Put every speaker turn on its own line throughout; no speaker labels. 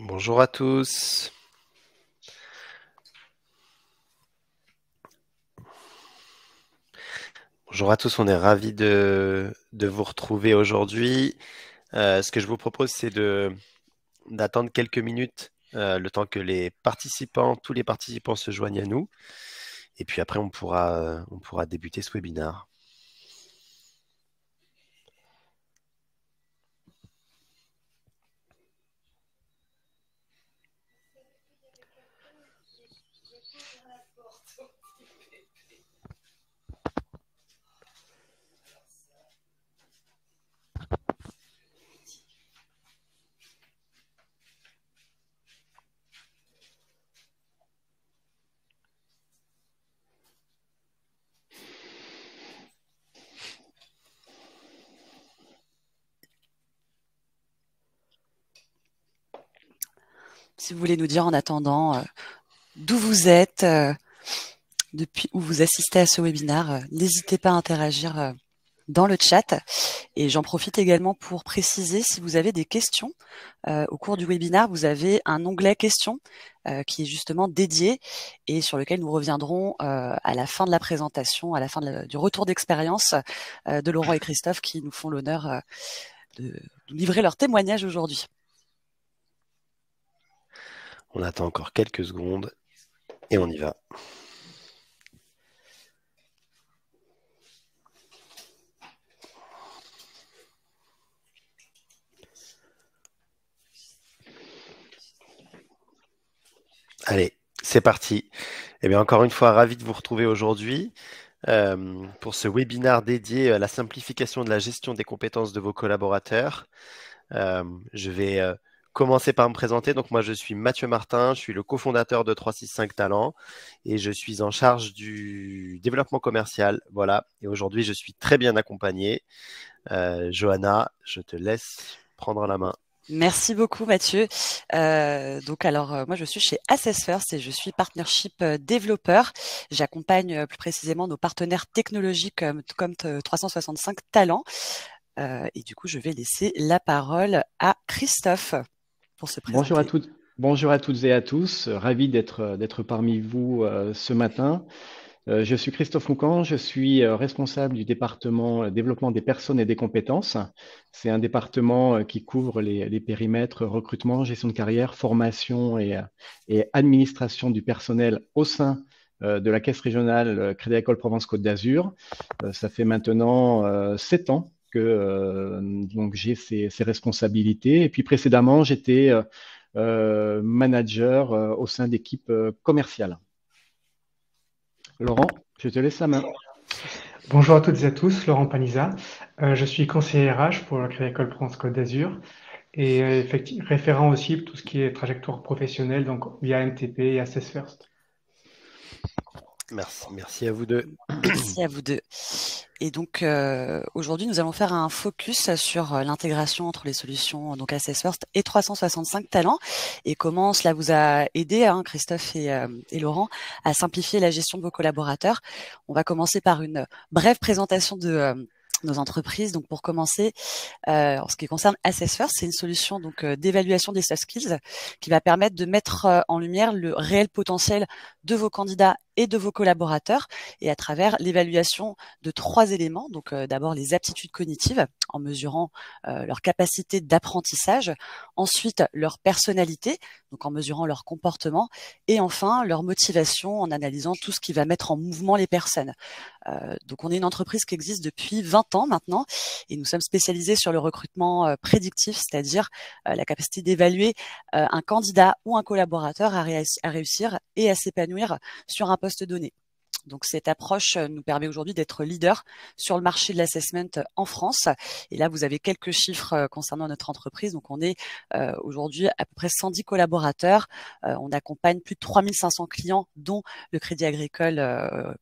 Bonjour à tous. Bonjour à tous, on est ravis de vous retrouver aujourd'hui. Ce que je vous propose, c'est d'attendre quelques minutes, le temps que tous les participants se joignent à nous. Et puis après, on pourra débuter ce webinaire.
Si vous voulez nous dire en attendant d'où vous êtes, depuis où vous assistez à ce webinaire, n'hésitez pas à interagir dans le chat. Et j'en profite également pour préciser, si vous avez des questions, au cours du webinaire, vous avez un onglet questions qui est justement dédié et sur lequel nous reviendrons à la fin de la présentation, à la fin du retour d'expérience de Laurent et Christophe qui nous font l'honneur de nous livrer leur témoignage aujourd'hui.
On attend encore quelques secondes et on y va. Allez, c'est parti. Eh bien, encore une fois, ravi de vous retrouver aujourd'hui pour ce webinaire dédié à la simplification de la gestion des compétences de vos collaborateurs. Je vais commencer par me présenter. Donc, moi, je suis Mathieu Martin, je suis le cofondateur de 365 Talents et je suis en charge du développement commercial. Voilà. Et aujourd'hui, je suis très bien accompagné. Johanna, je te laisse prendre la main.
Merci beaucoup Mathieu. Moi je suis chez Assess First et je suis partnership développeur. J'accompagne plus précisément nos partenaires technologiques comme 365 Talents. Et du coup je vais laisser la parole à Christophe pour se présenter.
Bonjour à toutes et à tous. Ravi d'être parmi vous ce matin. Je suis Christophe Moucan, je suis responsable du département développement des personnes et des compétences. C'est un département qui couvre les périmètres recrutement, gestion de carrière, formation et administration du personnel au sein de la Caisse régionale Crédit Agricole Provence-Côte d'Azur. Ça fait maintenant 7 ans que donc j'ai ces responsabilités. Et puis précédemment, j'étais manager au sein d'équipes commerciales. Laurent, je te laisse la main.
Bonjour à toutes et à tous, Laurent Panizza. Je suis conseiller RH pour la Crédit Agricole Provence-Côte d'Azur et référent aussi pour tout ce qui est trajectoire professionnelle, donc via MTP et Assess First.
Merci à vous deux.
Merci à vous deux. Et donc aujourd'hui, nous allons faire un focus sur l'intégration entre les solutions donc Assess First et 365 Talents et comment cela vous a aidé, hein, Christophe et Laurent, à simplifier la gestion de vos collaborateurs. On va commencer par une brève présentation de nos entreprises. Donc pour commencer, en ce qui concerne Assess First, c'est une solution donc d'évaluation des soft skills qui va permettre de mettre en lumière le réel potentiel de vos candidats et de vos collaborateurs et à travers l'évaluation de 3 éléments. Donc d'abord les aptitudes cognitives en mesurant leur capacité d'apprentissage, ensuite leur personnalité, donc en mesurant leur comportement et enfin leur motivation en analysant tout ce qui va mettre en mouvement les personnes. Donc on est une entreprise qui existe depuis 20 ans maintenant et nous sommes spécialisés sur le recrutement prédictif, c'est-à-dire la capacité d'évaluer un candidat ou un collaborateur à réussir et à s'épanouir sur un poste donné. Donc cette approche nous permet aujourd'hui d'être leader sur le marché de l'assessment en France. Et là, vous avez quelques chiffres concernant notre entreprise. Donc on est aujourd'hui à peu près 110 collaborateurs. On accompagne plus de 3500 clients, dont le Crédit Agricole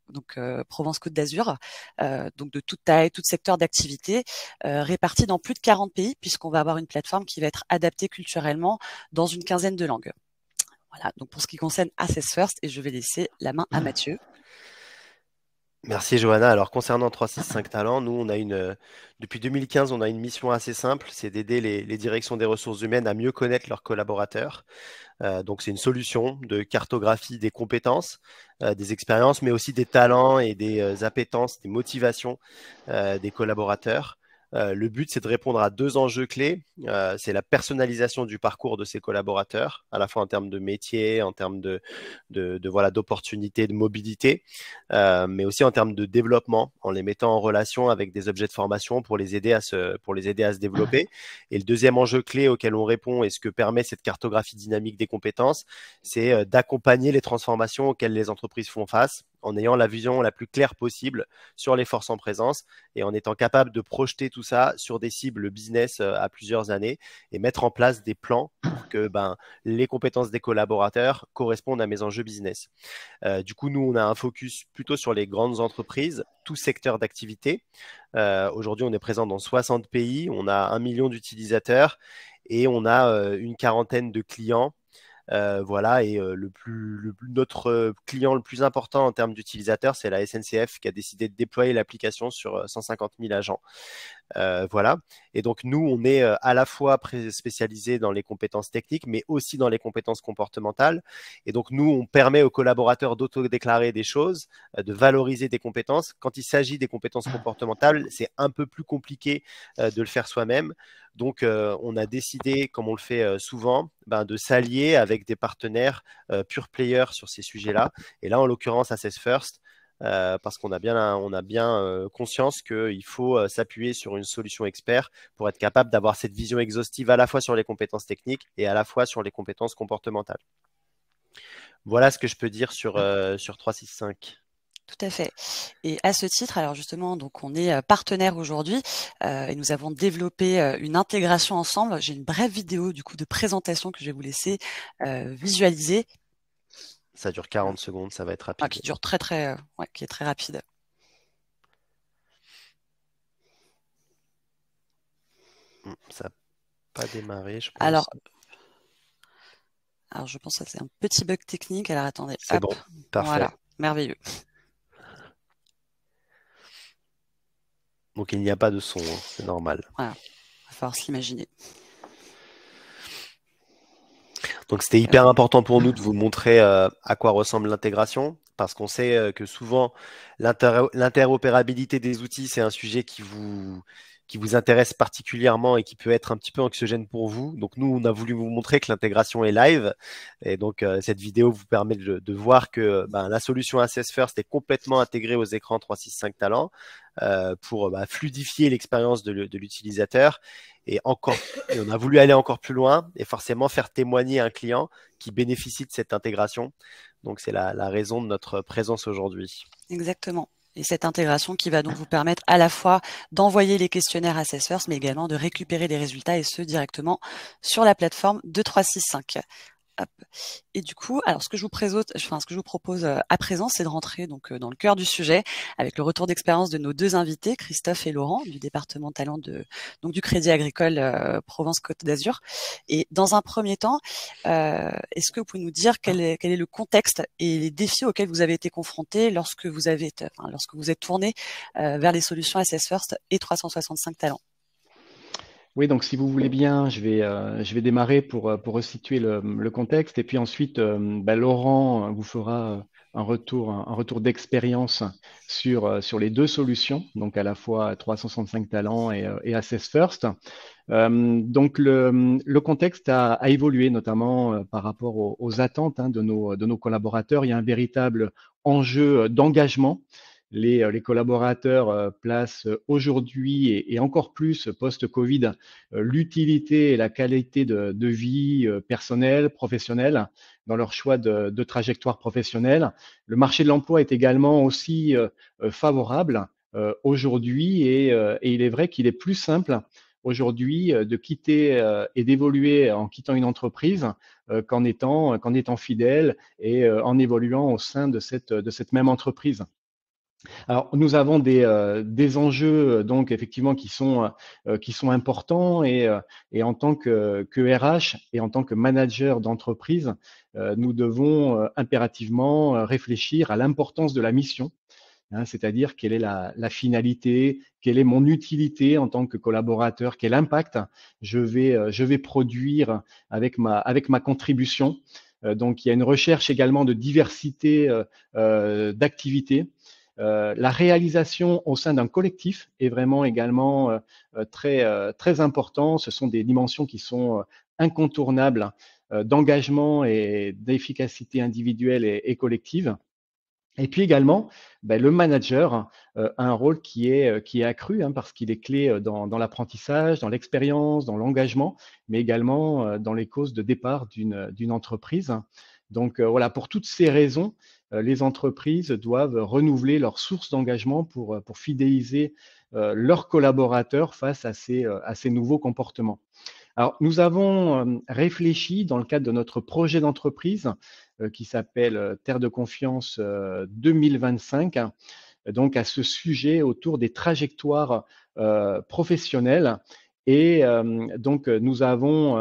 Provence-Côte d'Azur, donc de toute taille, tout secteur d'activité, répartis dans plus de 40 pays, puisqu'on va avoir une plateforme qui va être adaptée culturellement dans une quinzaine de langues. Voilà, donc pour ce qui concerne Assess First, et je vais laisser la main à Mathieu.
Merci Johanna. Alors concernant 365 Talents, nous depuis 2015, on a une mission assez simple, c'est d'aider les directions des ressources humaines à mieux connaître leurs collaborateurs. Donc c'est une solution de cartographie des compétences, des expériences, mais aussi des talents et des appétences, des motivations des collaborateurs. Le but, c'est de répondre à deux enjeux clés. C'est la personnalisation du parcours de ces collaborateurs, à la fois en termes de métier, en termes voilà, d'opportunités, de mobilité, mais aussi en termes de développement, en les mettant en relation avec des objets de formation pour les aider à se développer. Et le deuxième enjeu clé auquel on répond et ce que permet cette cartographie dynamique des compétences, c'est d'accompagner les transformations auxquelles les entreprises font face en ayant la vision la plus claire possible sur les forces en présence et en étant capable de projeter tout ça sur des cibles business à plusieurs années et mettre en place des plans pour que les compétences des collaborateurs correspondent à mes enjeux business. Du coup, nous, on a un focus plutôt sur les grandes entreprises, tout secteur d'activité. Aujourd'hui, on est présent dans 60 pays, on a 1 million d'utilisateurs et on a une quarantaine de clients. Voilà, et notre client le plus important en termes d'utilisateurs, c'est la SNCF qui a décidé de déployer l'application sur 150 000 agents. Voilà. Et donc, nous, on est à la fois spécialisé dans les compétences techniques, mais aussi dans les compétences comportementales. Et donc, nous, on permet aux collaborateurs d'autodéclarer des choses, de valoriser des compétences. Quand il s'agit des compétences comportementales, c'est un peu plus compliqué de le faire soi-même. Donc, on a décidé, comme on le fait souvent, de s'allier avec des partenaires pure players sur ces sujets-là. Et là, en l'occurrence, Assess First, parce qu'on a bien conscience qu'il faut s'appuyer sur une solution expert pour être capable d'avoir cette vision exhaustive à la fois sur les compétences techniques et à la fois sur les compétences comportementales. Voilà ce que je peux dire sur 365.
Tout à fait. Et à ce titre, alors justement, donc on est partenaire aujourd'hui et nous avons développé une intégration ensemble. J'ai une brève vidéo du coup de présentation que je vais vous laisser visualiser.
Ça dure 40 secondes, ça va être rapide.
Qui dure qui est très rapide.
Ça n'a pas démarré, je pense.
Alors je pense que c'est un petit bug technique. Alors attendez.
C'est bon, parfait.
Voilà, merveilleux.
Donc il n'y a pas de son, c'est normal.
Voilà, il va falloir se l'imaginer.
Donc c'était hyper important pour nous de vous montrer à quoi ressemble l'intégration, parce qu'on sait que souvent l'interopérabilité des outils, c'est un sujet qui vous intéresse particulièrement et qui peut être un petit peu anxiogène pour vous. Donc nous, on a voulu vous montrer que l'intégration est live. Et donc cette vidéo vous permet de voir que la solution Assess First est complètement intégrée aux écrans 365 Talents pour fluidifier l'expérience de l'utilisateur. Et on a voulu aller encore plus loin et forcément faire témoigner un client qui bénéficie de cette intégration. Donc, c'est la raison de notre présence aujourd'hui.
Exactement. Et cette intégration qui va donc vous permettre à la fois d'envoyer les questionnaires Assess First, mais également de récupérer les résultats et ce directement sur la plateforme de 365. Hop. Et du coup, alors ce que je vous propose à présent, c'est de rentrer donc dans le cœur du sujet avec le retour d'expérience de nos deux invités, Christophe et Laurent, du département talent du Crédit Agricole Provence-Côte d'Azur. Et dans un premier temps, est-ce que vous pouvez nous dire quel est le contexte et les défis auxquels vous avez été confrontés lorsque vous êtes tourné vers les solutions Assess First et 365 Talents?
Oui, donc si vous voulez bien, je vais démarrer pour resituer le contexte et puis ensuite, Laurent vous fera un retour d'expérience sur les deux solutions, donc à la fois 365 Talents et Assess First. Donc le contexte a évolué notamment par rapport aux attentes de nos collaborateurs. Il y a un véritable enjeu d'engagement. Les collaborateurs placent aujourd'hui et encore plus post-Covid l'utilité et la qualité de vie personnelle, professionnelle dans leur choix de trajectoire professionnelle. Le marché de l'emploi est également aussi favorable aujourd'hui et il est vrai qu'il est plus simple aujourd'hui de quitter et d'évoluer en quittant une entreprise qu'en étant fidèle et en évoluant au sein de cette même entreprise. Alors, nous avons des enjeux donc effectivement qui sont importants et en tant que RH et en tant que manager d'entreprise, nous devons impérativement réfléchir à l'importance de la mission hein, c'est-à-dire quelle est la finalité, quelle est mon utilité en tant que collaborateur, quel impact je vais produire avec ma contribution. Donc, il y a une recherche également de diversité d'activités. La réalisation au sein d'un collectif est vraiment également très important. Ce sont des dimensions qui sont incontournables d'engagement et d'efficacité individuelle et collective. Et puis également, le manager a un rôle qui est accru, hein, parce qu'il est clé dans l'apprentissage, dans l'expérience, dans l'engagement, mais également dans les causes de départ d'une entreprise. Donc voilà, pour toutes ces raisons, les entreprises doivent renouveler leurs sources d'engagement pour fidéliser leurs collaborateurs face à ces nouveaux comportements. Alors, nous avons réfléchi dans le cadre de notre projet d'entreprise qui s'appelle Terre de confiance 2025, donc à ce sujet autour des trajectoires professionnelles. Et donc, nous avons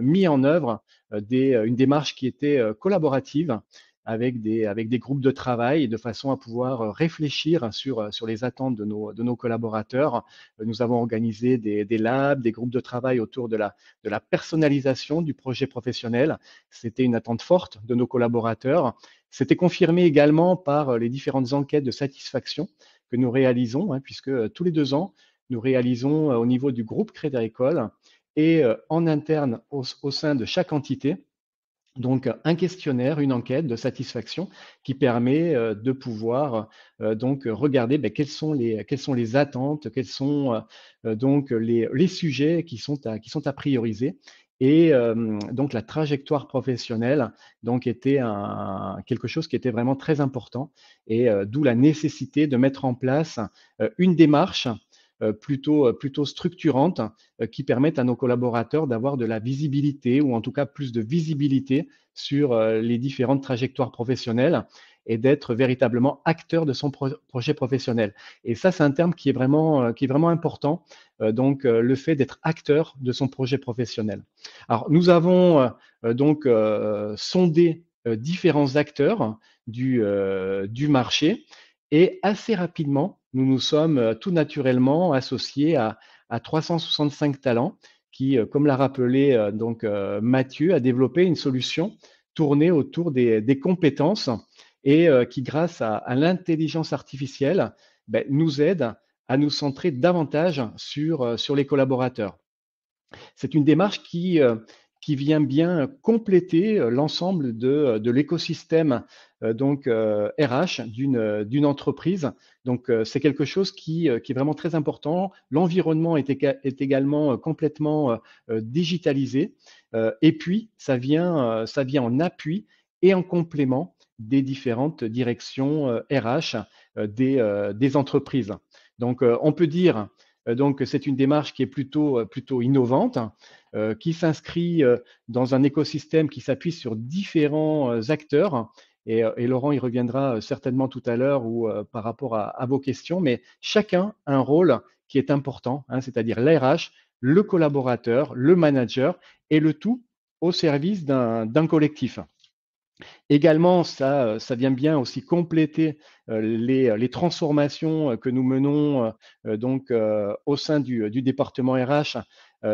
mis en œuvre une démarche qui était collaborative avec des groupes de travail de façon à pouvoir réfléchir sur les attentes de nos collaborateurs. Nous avons organisé des labs, des groupes de travail autour de la personnalisation du projet professionnel. C'était une attente forte de nos collaborateurs. C'était confirmé également par les différentes enquêtes de satisfaction que nous réalisons, hein, puisque tous les 2 ans, nous réalisons au niveau du groupe Crédit Agricole et en interne au sein de chaque entité, donc un questionnaire, une enquête de satisfaction qui permet de pouvoir donc regarder quelles sont les attentes, quels sont donc les sujets qui sont à prioriser. Et donc la trajectoire professionnelle donc était quelque chose qui était vraiment très important, et d'où la nécessité de mettre en place une démarche plutôt structurante qui permettent à nos collaborateurs d'avoir de la visibilité, ou en tout cas plus de visibilité sur les différentes trajectoires professionnelles, et d'être véritablement acteur de son projet professionnel. Et ça, c'est un terme qui est vraiment important, donc le fait d'être acteur de son projet professionnel. Alors, nous avons donc sondé différents acteurs du marché, et assez rapidement, nous nous sommes tout naturellement associés à 365 Talents qui, comme l'a rappelé Mathieu, a développé une solution tournée autour des compétences, et qui, grâce à l'intelligence artificielle, nous aide à nous centrer davantage sur les collaborateurs. C'est une démarche qui vient bien compléter l'ensemble de l'écosystème RH d'une entreprise. Donc, c'est quelque chose qui est vraiment très important. L'environnement est également complètement digitalisé. Et puis, ça vient en appui et en complément des différentes directions RH des entreprises. Donc, on peut dire donc, c'est une démarche qui est plutôt innovante, qui s'inscrit dans un écosystème qui s'appuie sur différents acteurs. Et Laurent y reviendra certainement tout à l'heure, ou par rapport à vos questions, mais chacun a un rôle qui est important, hein, c'est-à-dire l'ARH, le collaborateur, le manager, et le tout au service d'un collectif. Également, ça vient bien aussi compléter les transformations que nous menons au sein du département RH,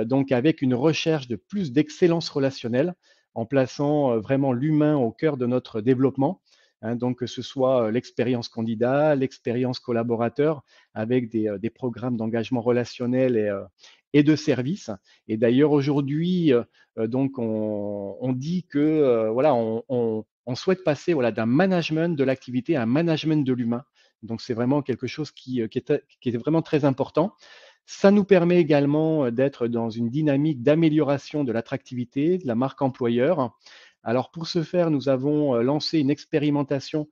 donc avec une recherche de plus d'excellence relationnelle, en plaçant vraiment l'humain au cœur de notre développement. Hein, donc, que ce soit l'expérience candidat, l'expérience collaborateur, avec des programmes d'engagement relationnel et de service. Et d'ailleurs, aujourd'hui, donc on dit que voilà, on souhaite passer d'un management de l'activité à un management de l'humain. Donc, c'est vraiment quelque chose qui est vraiment très important. Ça nous permet également d'être dans une dynamique d'amélioration de l'attractivité de la marque employeur. Alors, pour ce faire, nous avons lancé une expérimentation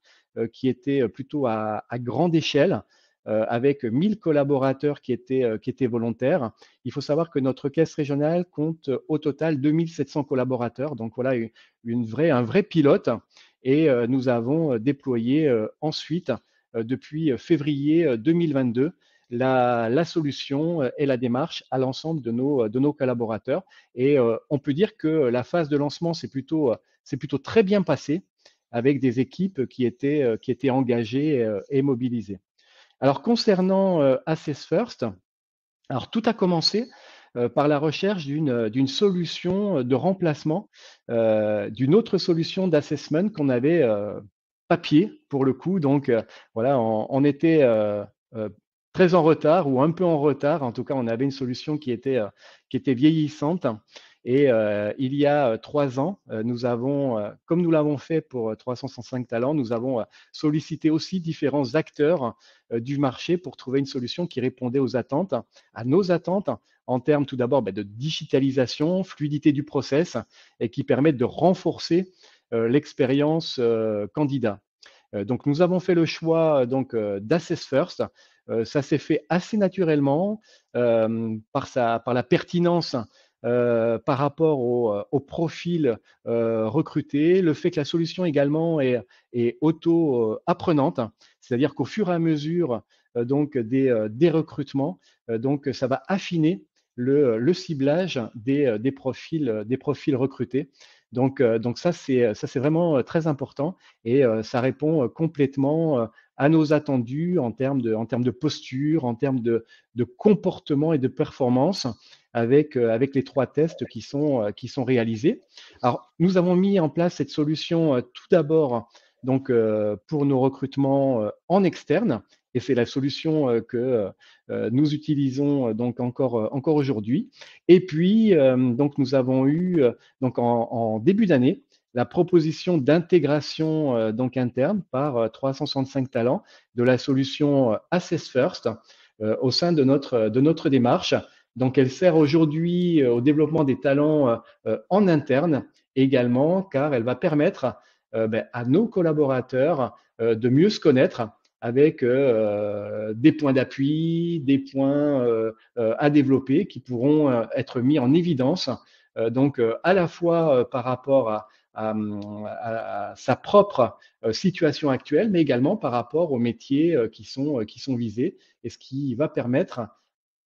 qui était plutôt à grande échelle, avec 1000 collaborateurs qui étaient volontaires. Il faut savoir que notre caisse régionale compte au total 2700 collaborateurs. Donc voilà, un vrai pilote. Et nous avons déployé ensuite, depuis février 2022, la solution et la démarche à l'ensemble de nos collaborateurs. Et on peut dire que la phase de lancement s'est plutôt très bien passée, avec des équipes qui étaient engagées et mobilisées. Alors, concernant Assess First, alors tout a commencé par la recherche d'une solution de remplacement d'une autre solution d'assessment qu'on avait papier pour le coup. Donc voilà, on était très en retard ou un peu en retard. En tout cas, on avait une solution qui était vieillissante. Et il y a 3 ans, nous avons, comme nous l'avons fait pour 365 talents, nous avons sollicité aussi différents acteurs du marché pour trouver une solution qui répondait aux attentes, à nos attentes, en termes tout d'abord de digitalisation, fluidité du process et qui permettent de renforcer l'expérience candidat. Donc, nous avons fait le choix d'Assess First. Ça s'est fait assez naturellement par la pertinence par rapport au profil recruté, le fait que la solution également est auto-apprenante, c'est-à-dire qu'au fur et à mesure des recrutements, donc ça va affiner le ciblage des profils recrutés. Donc ça, c'est vraiment très important et ça répond complètement à nos attendus en termes de posture, en termes de comportement et de performance avec les 3 tests qui sont réalisés. Alors, nous avons mis en place cette solution tout d'abord pour nos recrutements en externe et c'est la solution que nous utilisons encore aujourd'hui. Et puis, nous avons eu en début d'année la proposition d'intégration interne par 365 talents de la solution Assess First au sein de notre démarche. Donc, elle sert aujourd'hui au développement des talents en interne également, car elle va permettre à nos collaborateurs de mieux se connaître avec des points d'appui, des points à développer qui pourront être mis en évidence, à la fois par rapport à sa propre situation actuelle, mais également par rapport aux métiers qui sont visés, et ce qui va permettre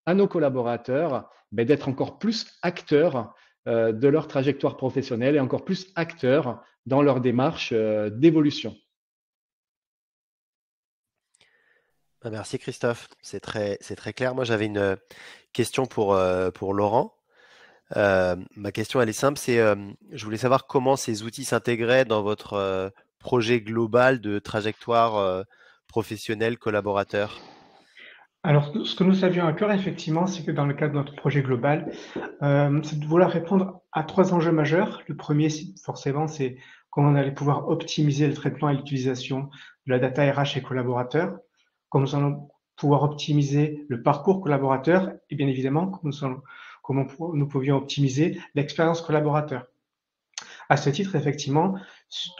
à nos collaborateurs d'être encore plus acteurs de leur trajectoire professionnelle et encore plus acteurs dans leur démarche d'évolution.
Merci Christophe, c'est très clair. Moi j'avais une question pour Laurent. Ma question elle est simple, je voulais savoir comment ces outils s'intégraient dans votre projet global de trajectoire professionnelle collaborateur.
Alors, ce que nous avions à cœur, effectivement, c'est que dans le cadre de notre projet global, c'est de vouloir répondre à 3 enjeux majeurs. Le premier, forcément, c'est comment on allait pouvoir optimiser le traitement et l'utilisation de la data RH et collaborateurs, comment nous allons pouvoir optimiser le parcours collaborateur et bien évidemment, comment nous pouvions optimiser l'expérience collaborateur. À ce titre, effectivement,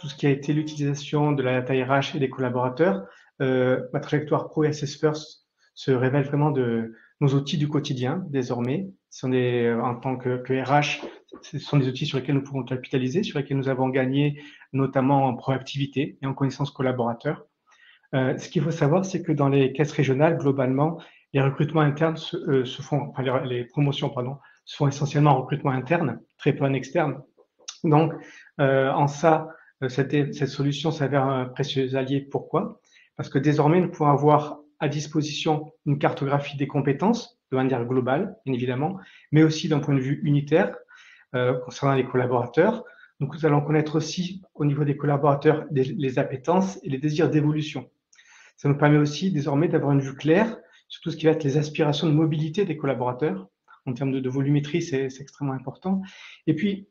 tout ce qui a été l'utilisation de la data RH et des collaborateurs, ma trajectoire Pro et Assess First se révèle vraiment de nos outils du quotidien désormais. En tant que RH, ce sont des outils sur lesquels nous pouvons capitaliser, sur lesquels nous avons gagné notamment en proactivité et en connaissance collaborateur. Ce qu'il faut savoir, c'est que dans les caisses régionales, globalement, les recrutements internes les promotions, se font essentiellement en recrutement interne, très peu en externe. Donc, en ça, cette solution s'avère un précieux allié. Pourquoi? Parce que désormais, nous pouvons avoir à disposition une cartographie des compétences de manière globale, bien évidemment, mais aussi d'un point de vue unitaire concernant les collaborateurs. Donc, nous allons connaître aussi au niveau des collaborateurs les appétences et les désirs d'évolution. Ça nous permet aussi désormais d'avoir une vue claire sur tout ce qui va être les aspirations de mobilité des collaborateurs. En termes de volumétrie, c'est extrêmement important. Et puis,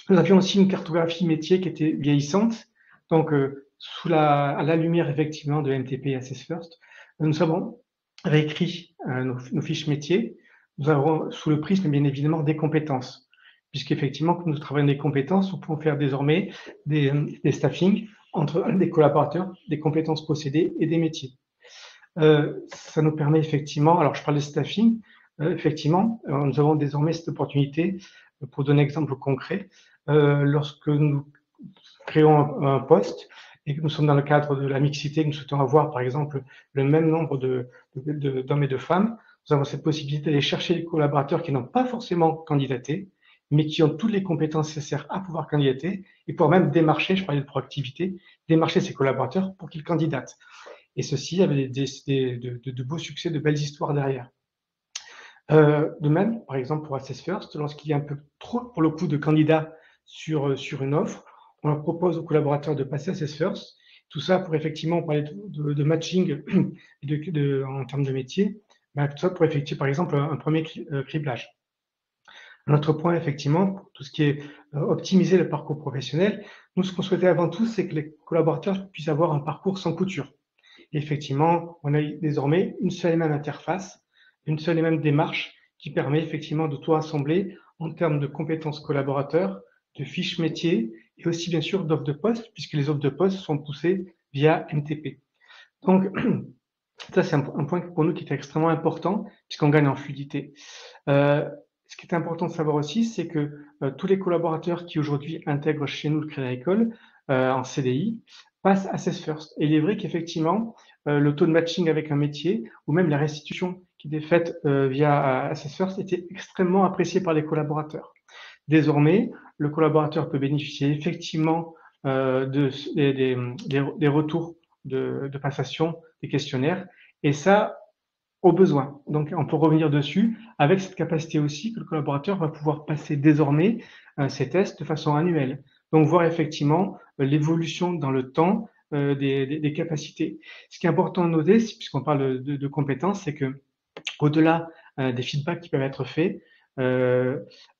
nous avions aussi une cartographie métier qui était vieillissante. Donc, à la lumière effectivement de MTP et Assess First, nous avons réécrit nos fiches métiers. Nous avons sous le prisme, bien évidemment, des compétences. Puisqu'effectivement, quand nous travaillons des compétences, nous pouvons faire désormais des staffings entre des collaborateurs, des compétences possédées et des métiers. Ça nous permet effectivement, alors je parle de staffing, effectivement, nous avons désormais cette opportunité, pour donner un exemple concret, lorsque nous créons un poste et que nous sommes dans le cadre de la mixité, que nous souhaitons avoir, par exemple, le même nombre d'hommes et de femmes, nous avons cette possibilité d'aller chercher les collaborateurs qui n'ont pas forcément candidaté mais qui ont toutes les compétences nécessaires à pouvoir candidater et pour même démarcher, je parlais de proactivité, démarcher ses collaborateurs pour qu'ils candidatent. Et ceci avec de beaux succès, de belles histoires derrière. De même, par exemple, pour Assess First, lorsqu'il y a un peu trop, pour le coup, de candidats sur une offre, on leur propose aux collaborateurs de passer Assess First. Tout ça pour effectivement parler de matching en termes de métier, tout ça pour effectuer, par exemple, un premier criblage. Un autre point, effectivement, pour tout ce qui est optimiser le parcours professionnel, nous, ce qu'on souhaitait avant tout, c'est que les collaborateurs puissent avoir un parcours sans couture. Et effectivement, on a désormais une seule et même interface, une seule et même démarche qui permet effectivement de tout rassembler en termes de compétences collaborateurs, de fiches métiers et aussi bien sûr d'offres de poste, puisque les offres de poste sont poussées via MTP. Donc, ça c'est un point pour nous qui est extrêmement important, puisqu'on gagne en fluidité. Ce qui est important de savoir aussi, c'est que tous les collaborateurs qui aujourd'hui intègrent chez nous le Crédit Agricole en CDI passent Assess First. Et il est vrai qu'effectivement, le taux de matching avec un métier ou même la restitution qui était faite via Assess First était extrêmement appréciée par les collaborateurs. Désormais, le collaborateur peut bénéficier effectivement des retours de passation des questionnaires et ça, au besoin. Donc, on peut revenir dessus avec cette capacité aussi que le collaborateur va pouvoir passer désormais ces tests de façon annuelle. Donc, voir effectivement l'évolution dans le temps des capacités. Ce qui est important de noter, puisqu'on parle de compétences, c'est que au-delà des feedbacks qui peuvent être faits,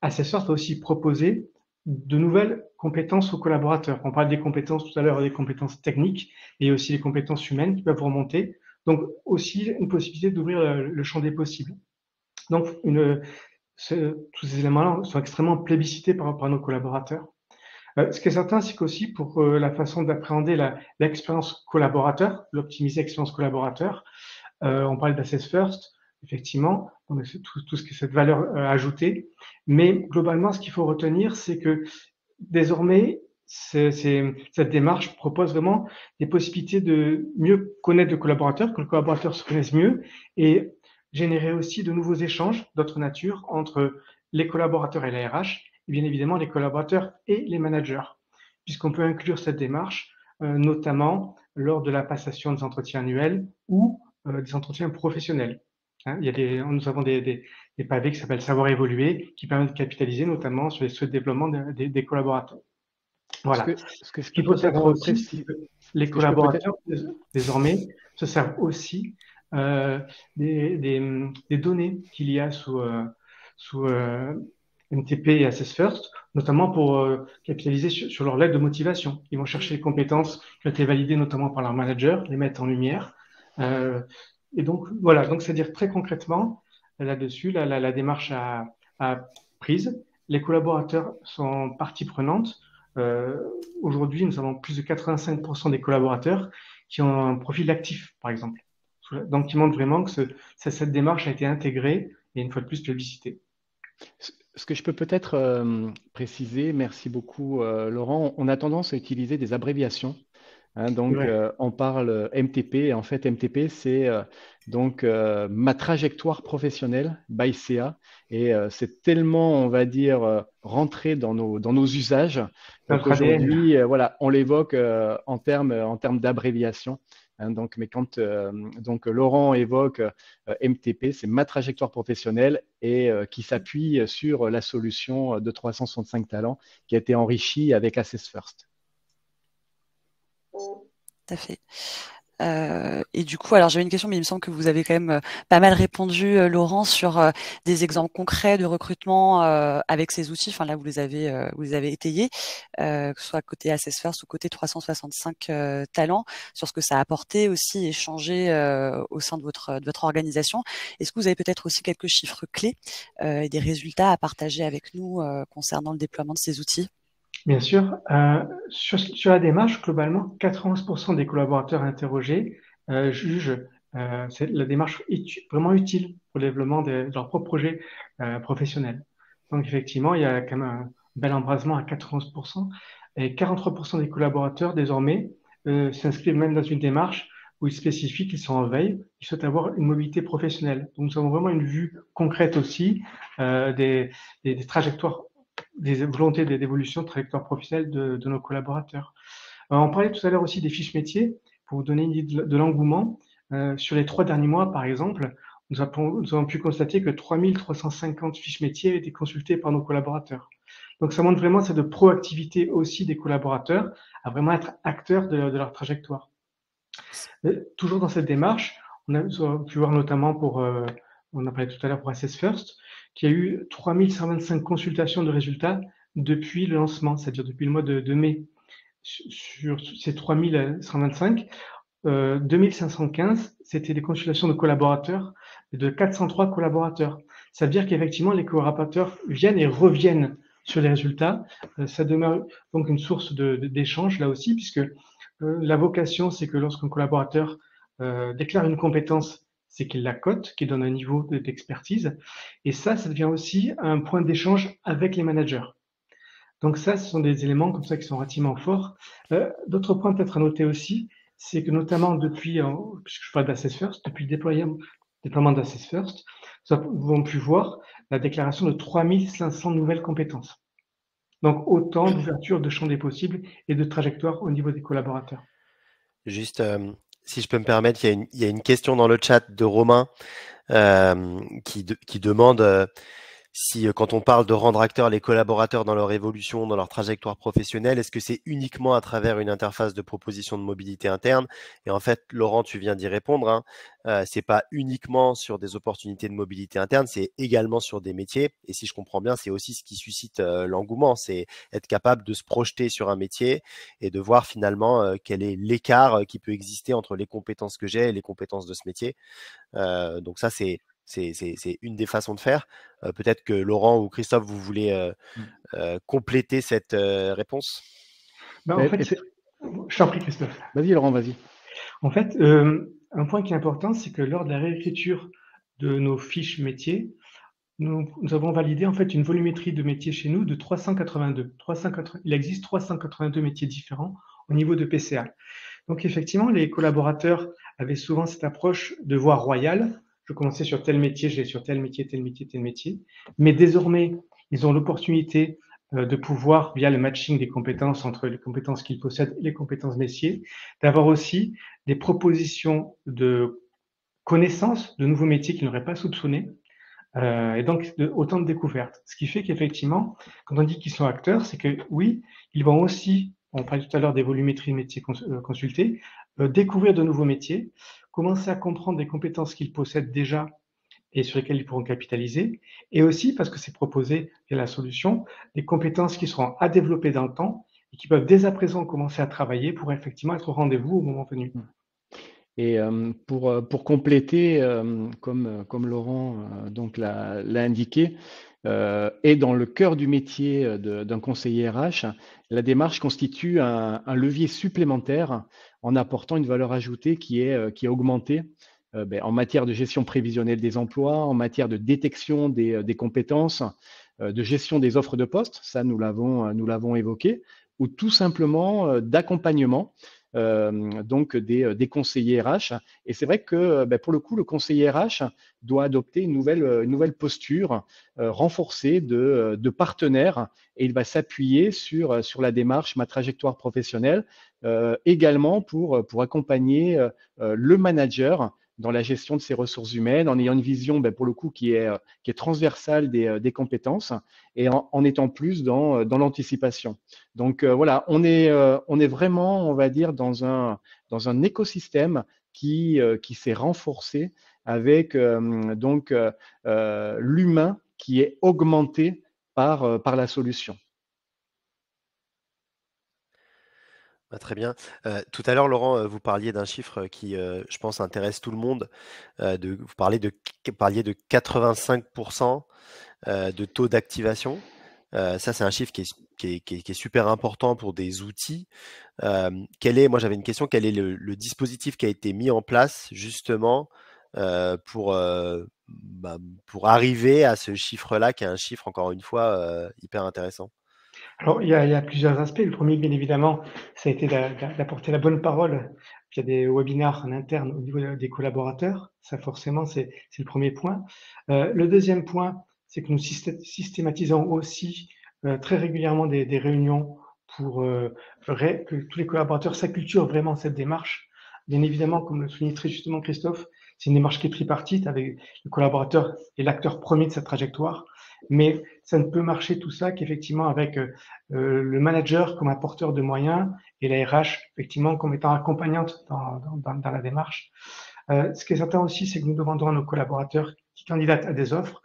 Assessor va aussi proposer de nouvelles compétences aux collaborateurs. On parle des compétences tout à l'heure, des compétences techniques et aussi les compétences humaines qui peuvent remonter. Donc, aussi une possibilité d'ouvrir le champ des possibles. Donc, tous ces éléments-là sont extrêmement plébiscités par nos collaborateurs. Ce qui est certain, c'est qu'aussi pour la façon d'appréhender l'expérience collaborateur, l'optimiser l'expérience collaborateur, on parle d'Assess First, effectivement, donc tout ce qui est cette valeur ajoutée. Mais globalement, ce qu'il faut retenir, c'est que désormais, cette démarche propose vraiment des possibilités de mieux connaître le collaborateur, que le collaborateur se connaisse mieux et générer aussi de nouveaux échanges d'autres natures entre les collaborateurs et la RH, et bien évidemment les collaborateurs et les managers, puisqu'on peut inclure cette démarche notamment lors de la passation des entretiens annuels ou des entretiens professionnels. Hein, nous avons des pavés qui s'appellent Savoir évoluer, qui permettent de capitaliser notamment sur les souhaits de développement des collaborateurs. Voilà.
Ce que je
qu'il faut savoir aussi, c'est que les collaborateurs, désormais, se servent aussi des données qu'il y a sous MTP et Assess First, notamment pour capitaliser sur leur lettre de motivation. Ils vont chercher les compétences qui ont été validées notamment par leur manager, les mettre en lumière. Et donc, voilà, donc c'est-à-dire très concrètement, là-dessus, la démarche a prise. Les collaborateurs sont partie prenante. Aujourd'hui, nous avons plus de 85% des collaborateurs qui ont un profil actif, par exemple. Donc, qui montre vraiment que cette démarche a été intégrée et une fois de plus plébiscitée.
Ce que je peux peut-être préciser, merci beaucoup Laurent, on a tendance à utiliser des abréviations. Hein, donc, on parle MTP. En fait, MTP, c'est donc ma trajectoire professionnelle by CA. Et c'est tellement, on va dire, rentré dans nos usages qu'aujourd'hui, voilà, on l'évoque en termes d'abréviation. Hein, donc, mais quand donc Laurent évoque MTP, c'est ma trajectoire professionnelle et qui s'appuie sur la solution de 365 talents qui a été enrichie avec Assess First.
Tout à fait. Et du coup, alors j'avais une question, mais il me semble que vous avez quand même pas mal répondu, Laurent, sur des exemples concrets de recrutement avec ces outils. Enfin là, vous les avez étayés, que ce soit côté Assess First ou côté 365 talents, sur ce que ça a apporté aussi et changé au sein de votre organisation. Est-ce que vous avez peut-être aussi quelques chiffres clés et des résultats à partager avec nous concernant le déploiement de ces outils?
Bien sûr. Sur la démarche, globalement, 91% des collaborateurs interrogés jugent la démarche vraiment utile pour le développement de leur propre projet professionnel. Donc, effectivement, il y a quand même un bel embrasement à 91%. Et 43% des collaborateurs, désormais, s'inscrivent même dans une démarche où ils spécifient qu'ils sont en veille, ils souhaitent avoir une mobilité professionnelle. Donc, nous avons vraiment une vue concrète aussi des trajectoires des volontés d'évolution de trajectoire professionnelle de nos collaborateurs. On parlait tout à l'heure aussi des fiches métiers. Pour vous donner une idée de l'engouement, sur les 3 derniers mois, par exemple, nous avons pu constater que 3350 fiches métiers ont été consultées par nos collaborateurs. Donc, ça montre vraiment cette proactivité aussi des collaborateurs à vraiment être acteurs de leur trajectoire. Toujours dans cette démarche, on a pu voir notamment on a parlé tout à l'heure pour Assess First, qu'il y a eu 3125 consultations de résultats depuis le lancement, c'est-à-dire depuis le mois de mai. Sur ces 3125, 2515, c'était des consultations de collaborateurs, de 403 collaborateurs. Ça veut dire qu'effectivement, les collaborateurs viennent et reviennent sur les résultats. Ça demeure donc une source d'échange là aussi, puisque la vocation, c'est que lorsqu'un collaborateur déclare une compétence, c'est qu'il la cote, qu'il donne un niveau d'expertise. Et ça devient aussi un point d'échange avec les managers. Donc ça, ce sont des éléments comme ça qui sont relativement forts. D'autres points peut-être à noter aussi, c'est que notamment puisque je parle d'Assess First, depuis le déploiement d'Assess First, nous avons pu voir la déclaration de 3500 nouvelles compétences. Donc autant d'ouverture de champ des possibles et de trajectoire au niveau des collaborateurs.
Juste, si je peux me permettre, il y a une question dans le chat de Romain qui demande si quand on parle de rendre acteurs les collaborateurs dans leur évolution, dans leur trajectoire professionnelle, est-ce que c'est uniquement à travers une interface de proposition de mobilité interne? Et en fait, Laurent, tu viens d'y répondre, hein, c'est pas uniquement sur des opportunités de mobilité interne, c'est également sur des métiers. Et si je comprends bien, c'est aussi ce qui suscite l'engouement, c'est être capable de se projeter sur un métier et de voir finalement quel est l'écart qui peut exister entre les compétences que j'ai et les compétences de ce métier. Donc ça, c'est une des façons de faire. Peut-être que Laurent ou Christophe, vous voulez compléter cette réponse?
En fait, je t'en prie, Christophe.
Vas-y, Laurent, vas-y.
En fait, un point qui est important, c'est que lors de la réécriture de nos fiches métiers, nous avons validé en fait une volumétrie de métiers chez nous de 382. Il existe 382 métiers différents au niveau de PCA. Donc effectivement, les collaborateurs avaient souvent cette approche de voie royale. Je commençais sur tel métier, je vais sur tel métier, tel métier, tel métier. Mais désormais, ils ont l'opportunité de pouvoir, via le matching des compétences entre les compétences qu'ils possèdent et les compétences métiers, d'avoir aussi des propositions de connaissances de nouveaux métiers qu'ils n'auraient pas soupçonnés. Et donc, autant de découvertes. Ce qui fait qu'effectivement, quand on dit qu'ils sont acteurs, c'est que oui, ils vont aussi, on parlait tout à l'heure des volumétries de métiers consultés, découvrir de nouveaux métiers, commencer à comprendre des compétences qu'ils possèdent déjà et sur lesquelles ils pourront capitaliser, et aussi, parce que c'est proposé via la solution, des compétences qui seront à développer dans le temps et qui peuvent dès à présent commencer à travailler pour effectivement être au rendez-vous au moment venu.
Et pour compléter, comme Laurent donc l'a indiqué, et dans le cœur du métier d'un conseiller RH, la démarche constitue un levier supplémentaire en apportant une valeur ajoutée qui est augmentée en matière de gestion prévisionnelle des emplois, en matière de détection des compétences, de gestion des offres de poste, ça nous l'avons évoqué, ou tout simplement d'accompagnement donc des conseillers RH. Et c'est vrai que pour le coup, le conseiller RH doit adopter une nouvelle posture renforcée de partenaire, et il va s'appuyer sur la démarche Ma trajectoire professionnelle, également pour accompagner le manager dans la gestion de ses ressources humaines, en ayant une vision pour le coup qui est transversale des compétences, et en étant plus dans l'anticipation. Donc voilà, on est vraiment, on va dire, dans un écosystème qui s'est renforcé avec donc l'humain qui est augmenté par la solution.
Très bien. Tout à l'heure, Laurent, vous parliez d'un chiffre qui, je pense, intéresse tout le monde. Vous parliez de 85% de taux d'activation. Ça, c'est un chiffre qui est super important pour des outils. Moi, j'avais une question. Quel est le dispositif qui a été mis en place justement pour arriver à ce chiffre-là, qui est un chiffre, encore une fois, hyper intéressant?
Alors, il y a plusieurs aspects. Le premier, bien évidemment, ça a été d'apporter la bonne parole via des webinars en interne au niveau des collaborateurs. Ça, forcément, c'est le premier point. Le deuxième point, c'est que nous systématisons aussi très régulièrement des réunions pour que tous les collaborateurs s'acculturent vraiment cette démarche. Bien évidemment, comme le soulignait très justement Christophe, c'est une démarche qui est tripartite avec le collaborateur et l'acteur premier de cette trajectoire. Mais ça ne peut marcher tout ça qu'effectivement avec le manager comme apporteur de moyens et la RH effectivement comme étant accompagnante dans la démarche. Ce qui est certain aussi, c'est que nous demandons à nos collaborateurs qui candidatent à des offres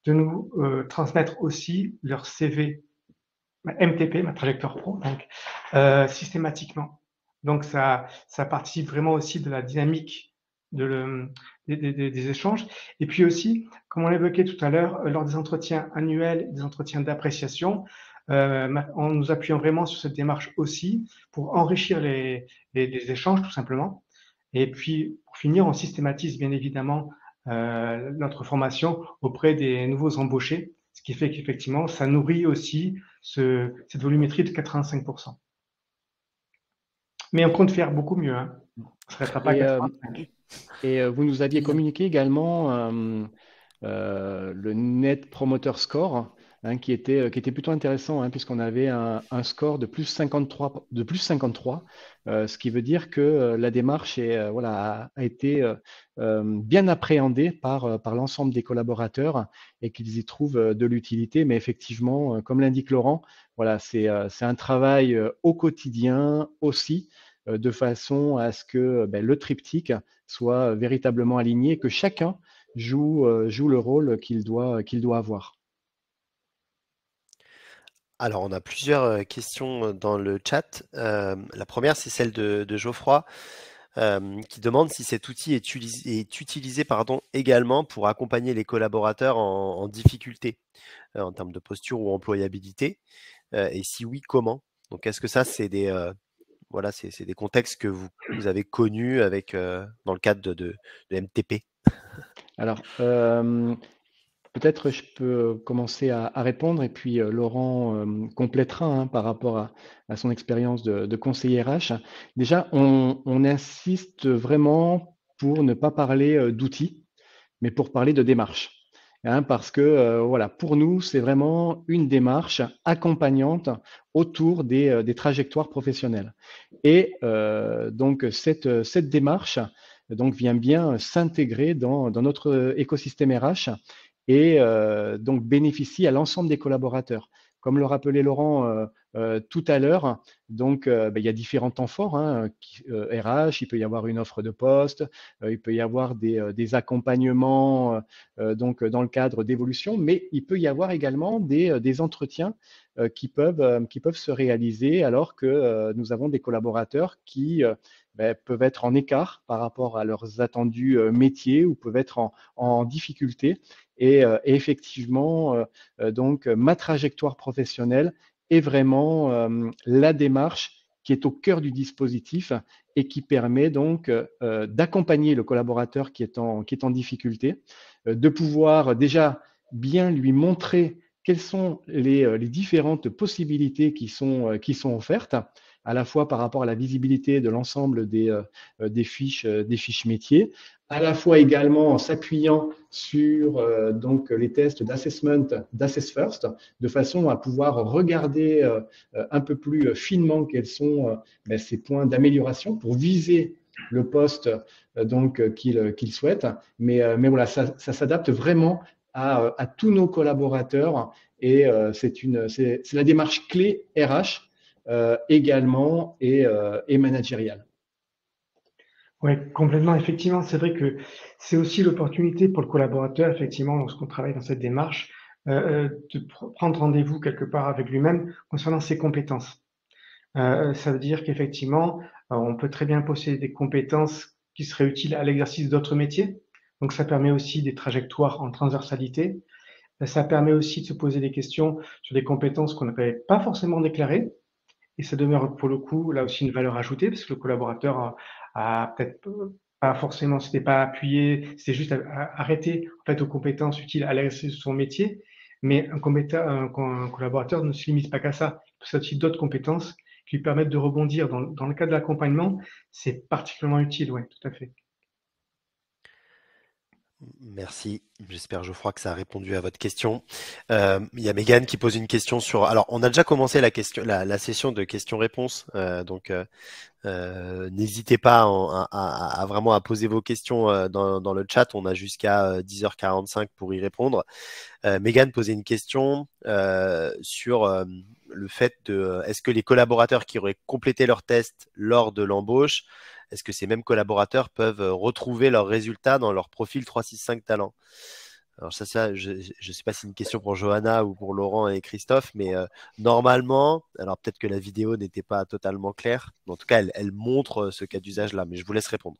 de nous transmettre aussi leur CV MTP, ma trajectoire pro, donc systématiquement. Donc ça participe vraiment aussi de la dynamique des échanges. Et puis aussi, comme on l'évoquait tout à l'heure, lors des entretiens annuels, des entretiens d'appréciation, en nous appuyant vraiment sur cette démarche aussi pour enrichir les échanges tout simplement. Et puis, pour finir, on systématise bien évidemment notre formation auprès des nouveaux embauchés, ce qui fait qu'effectivement, ça nourrit aussi cette volumétrie de 85%. Mais on compte faire beaucoup mieux. Hein. On ne s'arrêtera pas à 85.
Et vous nous aviez communiqué également le Net Promoter Score, hein, qui était plutôt intéressant, hein, puisqu'on avait un score de plus 53, ce qui veut dire que la démarche a été bien appréhendée par l'ensemble des collaborateurs et qu'ils y trouvent de l'utilité. Mais effectivement, comme l'indique Laurent, voilà, c'est un travail au quotidien aussi, de façon à ce que le triptyque soit véritablement aligné et que chacun joue le rôle qu'il doit avoir.
Alors, on a plusieurs questions dans le chat. La première, c'est celle de Geoffroy, qui demande si cet outil est utilisé également pour accompagner les collaborateurs en difficulté, en termes de posture ou employabilité. Et si oui, comment? Donc, est-ce que ça, c'est des contextes que vous avez connus avec, dans le cadre de MTP?
Alors, peut-être je peux commencer à répondre et puis Laurent complétera, hein, par rapport à son expérience de conseiller RH. Déjà, on insiste vraiment pour ne pas parler d'outils, mais pour parler de démarche. Hein, parce que voilà, pour nous, c'est vraiment une démarche accompagnante autour des trajectoires professionnelles. Et donc cette démarche donc vient bien s'intégrer dans notre écosystème RH et donc bénéficie à l'ensemble des collaborateurs. Comme le rappelait Laurent tout à l'heure, donc il y a différents temps forts, hein, RH, il peut y avoir une offre de poste, il peut y avoir des accompagnements donc dans le cadre d'évolution, mais il peut y avoir également des entretiens qui peuvent se réaliser alors que nous avons des collaborateurs qui peuvent être en écart par rapport à leurs attendus métiers ou peuvent être en difficulté. Et effectivement, donc ma trajectoire professionnelle est vraiment la démarche qui est au cœur du dispositif et qui permet donc d'accompagner le collaborateur qui est en difficulté, de pouvoir déjà bien lui montrer quelles sont les différentes possibilités qui sont offertes, à la fois par rapport à la visibilité de l'ensemble des fiches métiers, à la fois également en s'appuyant sur donc les tests d'assessment d'Assess First, de façon à pouvoir regarder un peu plus finement quels sont ces points d'amélioration pour viser le poste donc qu'il souhaite. Mais voilà, ça s'adapte vraiment à tous nos collaborateurs et c'est la démarche clé RH également et managériale.
Oui, complètement. Effectivement, c'est vrai que c'est aussi l'opportunité pour le collaborateur, effectivement, lorsqu'on travaille dans cette démarche, de prendre rendez-vous quelque part avec lui-même concernant ses compétences. Ça veut dire qu'effectivement, on peut très bien posséder des compétences qui seraient utiles à l'exercice d'autres métiers. Donc, ça permet aussi des trajectoires en transversalité. Ça permet aussi de se poser des questions sur des compétences qu'on n'avait pas forcément déclarées. Et ça demeure pour le coup là aussi une valeur ajoutée parce que le collaborateur a peut-être pas forcément, s'était pas appuyé, c'est juste arrêté en fait aux compétences utiles à l'exercice de son métier. Mais un collaborateur ne se limite pas qu'à ça. Il possède aussi d'autres compétences qui lui permettent de rebondir. Dans le cas de l'accompagnement, c'est particulièrement utile, oui, tout à fait.
Merci. J'espère, Geoffroy, que ça a répondu à votre question. Il y a Megan qui pose une question sur. Alors, on a déjà commencé la session de questions-réponses. N'hésitez pas à vraiment à poser vos questions dans le chat. On a jusqu'à 10h45 pour y répondre. Megan posait une question sur le fait de est-ce que les collaborateurs qui auraient complété leur test lors de l'embauche, est-ce que ces mêmes collaborateurs peuvent retrouver leurs résultats dans leur profil 365 Talent? Alors je ne sais pas si c'est une question pour Johanna ou pour Laurent et Christophe, mais normalement, alors peut-être que la vidéo n'était pas totalement claire, mais en tout cas, elle montre ce cas d'usage-là, mais je vous laisse répondre.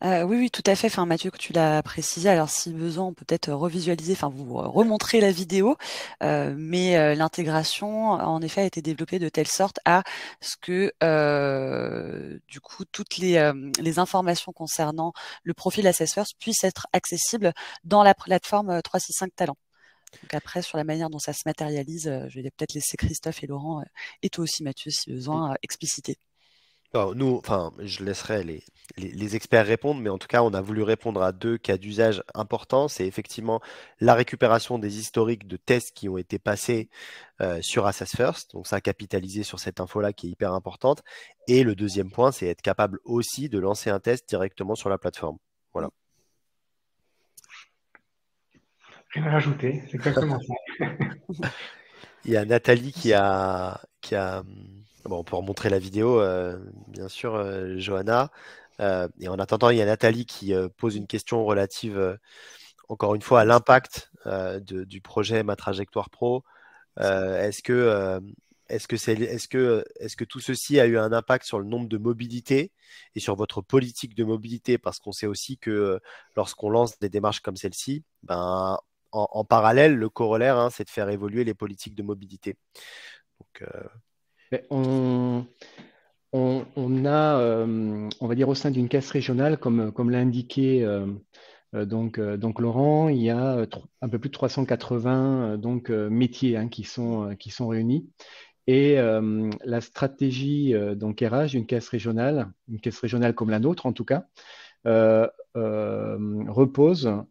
Oui, oui, tout à fait. Enfin, Mathieu, que tu l'as précisé. Alors, si besoin, on peut peut-être revisualiser, enfin, vous remontrer la vidéo. Mais l'intégration, en effet, a été développée de telle sorte à ce que, du coup, toutes les informations concernant le profil Assess First puissent être accessibles dans la plateforme 365 Talent. Donc après, sur la manière dont ça se matérialise, je vais peut-être laisser Christophe et Laurent, et toi aussi, Mathieu, si besoin, expliciter.
Alors, nous, enfin, je laisserai les experts répondre, mais en tout cas, on a voulu répondre à deux cas d'usage importants. C'est effectivement la récupération des historiques de tests qui ont été passés sur Assess First. Donc, ça a capitalisé sur cette info-là qui est hyper importante. Et le deuxième point, c'est être capable aussi de lancer un test directement sur la plateforme. Voilà.
Rien à rajouter, c'est exactement ça.
Il y a Nathalie qui a bon, on peut remontrer la vidéo, bien sûr, Johanna. Et en attendant, il y a Nathalie qui pose une question relative, encore une fois, à l'impact du projet Ma Trajectoire Pro. Est-ce que tout ceci a eu un impact sur le nombre de mobilités et sur votre politique de mobilité? Parce qu'on sait aussi que lorsqu'on lance des démarches comme celle-ci, ben, en parallèle, le corollaire, hein, c'est de faire évoluer les politiques de mobilité. Donc,
Mais on a, on va dire, au sein d'une caisse régionale, comme l'a indiqué donc Laurent, il y a un peu plus de 380 métiers hein, qui sont réunis. Et la stratégie donc RH d'une caisse régionale, une caisse régionale comme la nôtre en tout cas,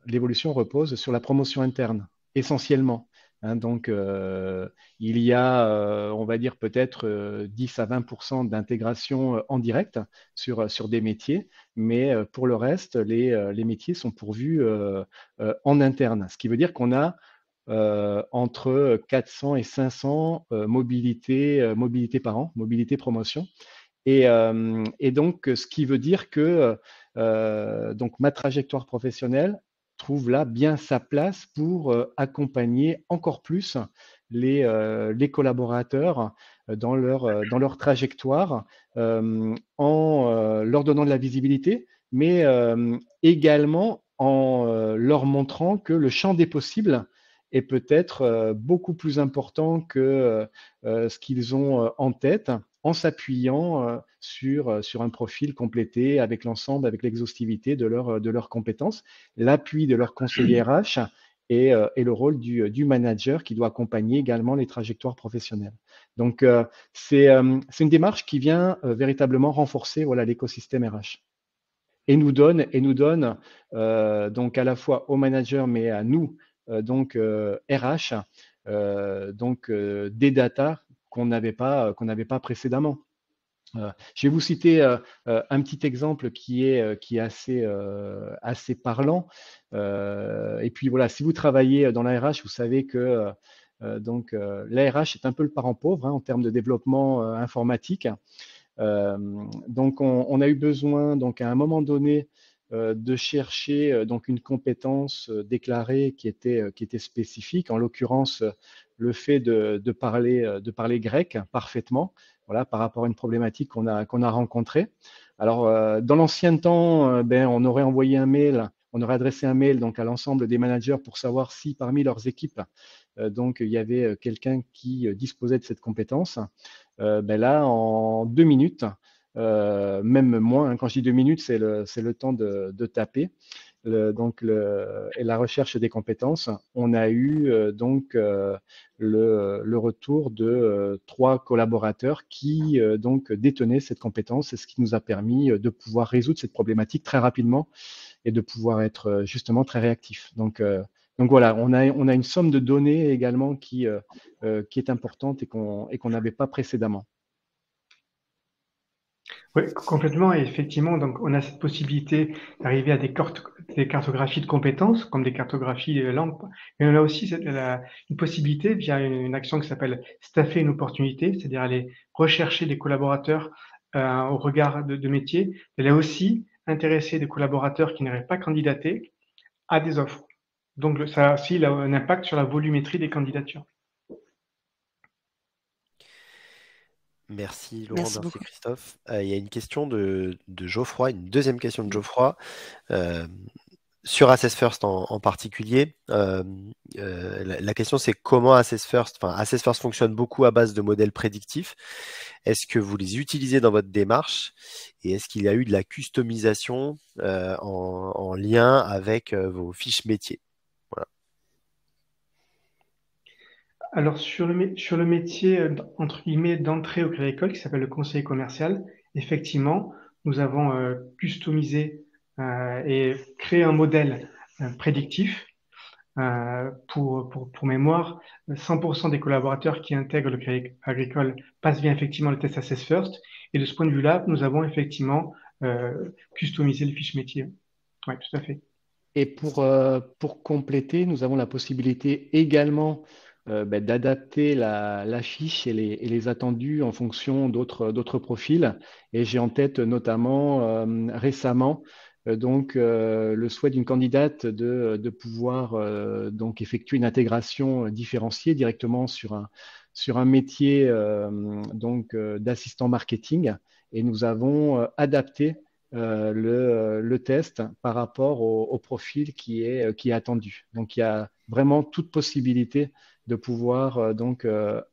l'évolution repose sur la promotion interne, essentiellement. Hein, donc, il y a, on va dire, peut-être 10 à 20% d'intégration en direct sur des métiers, mais pour le reste, les métiers sont pourvus en interne. Ce qui veut dire qu'on a entre 400 et 500 mobilités par an, mobilité promotion. Et donc, ce qui veut dire que donc ma trajectoire professionnelle trouve là bien sa place pour accompagner encore plus les collaborateurs dans leur trajectoire en leur donnant de la visibilité, mais également en leur montrant que le champ des possibles est peut-être beaucoup plus important que ce qu'ils ont en tête en s'appuyant sur un profil complété avec l'ensemble, avec l'exhaustivité de leurs compétences, l'appui de leur conseiller RH et le rôle du manager qui doit accompagner également les trajectoires professionnelles. Donc, c'est une démarche qui vient véritablement renforcer voilà, l'écosystème RH et nous donne donc à la fois aux managers mais à nous donc RH des datas qu'on n'avait pas précédemment. Je vais vous citer un petit exemple qui est assez parlant. Et puis voilà, si vous travaillez dans la RH, vous savez que la RH est un peu le parent pauvre hein, en termes de développement informatique. Donc, on a eu besoin, donc à un moment donné, de chercher donc une compétence déclarée qui était spécifique, en l'occurrence le fait de parler grec parfaitement, voilà, par rapport à une problématique qu'on a rencontrée. Alors, dans l'ancien temps, on aurait envoyé un mail, on aurait adressé un mail donc à l'ensemble des managers pour savoir si parmi leurs équipes, donc il y avait quelqu'un qui disposait de cette compétence. Là, en 2 minutes, même moins, hein, quand je dis 2 minutes, c'est le temps de taper. Et la recherche des compétences, on a eu le retour de 3 collaborateurs qui donc détenaient cette compétence, ce qui nous a permis de pouvoir résoudre cette problématique très rapidement et de pouvoir être justement très réactif. Donc voilà, on a une somme de données également qui est importante et qu'on n'avait pas précédemment.
Oui, complètement. Et effectivement, donc, on a cette possibilité d'arriver à des cartographies de compétences, comme des cartographies LAMP. Mais on a aussi une possibilité via une action qui s'appelle staffer une opportunité, c'est-à-dire aller rechercher des collaborateurs au regard de métier, d'aller aussi intéresser des collaborateurs qui n'auraient pas candidaté à des offres. Donc, ça a aussi un impact sur la volumétrie des candidatures.
Merci Laurent,
Merci
merci
beaucoup.
Christophe. Il y a une question de Geoffroy, une deuxième question de Geoffroy, sur Assess First en particulier. La question c'est comment Assess First, enfin Assess First fonctionne beaucoup à base de modèles prédictifs. Est-ce que vous les utilisez dans votre démarche et est-ce qu'il y a eu de la customisation en lien avec vos fiches métiers? Voilà.
Alors, sur le métier, entre guillemets, d'entrée au Crédit Agricole, qui s'appelle le conseiller commercial, effectivement, nous avons customisé et créé un modèle prédictif. Pour mémoire, 100% des collaborateurs qui intègrent le Crédit Agricole passent bien effectivement le test Assess First. Et de ce point de vue-là, nous avons effectivement customisé le fiche métier. Oui, tout à fait.
Et pour compléter, nous avons la possibilité également d'adapter la fiche et les attendus en fonction d'autres profils. Et j'ai en tête notamment récemment le souhait d'une candidate de pouvoir donc effectuer une intégration différenciée directement sur un métier d'assistant marketing. Et nous avons adapté le test par rapport au profil qui est attendu. Donc, il y a vraiment toute possibilité de pouvoir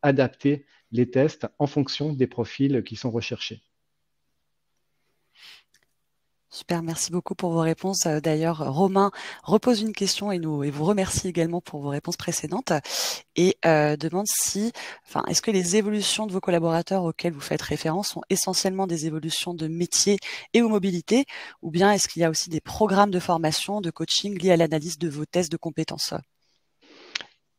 adapter les tests en fonction des profils qui sont recherchés.
Super, merci beaucoup pour vos réponses. D'ailleurs, Romain repose une question et vous remercie également pour vos réponses précédentes et demande est-ce que les évolutions de vos collaborateurs auxquels vous faites référence sont essentiellement des évolutions de métier et ou mobilité, ou bien est-ce qu'il y a aussi des programmes de formation, de coaching liés à l'analyse de vos tests de compétences?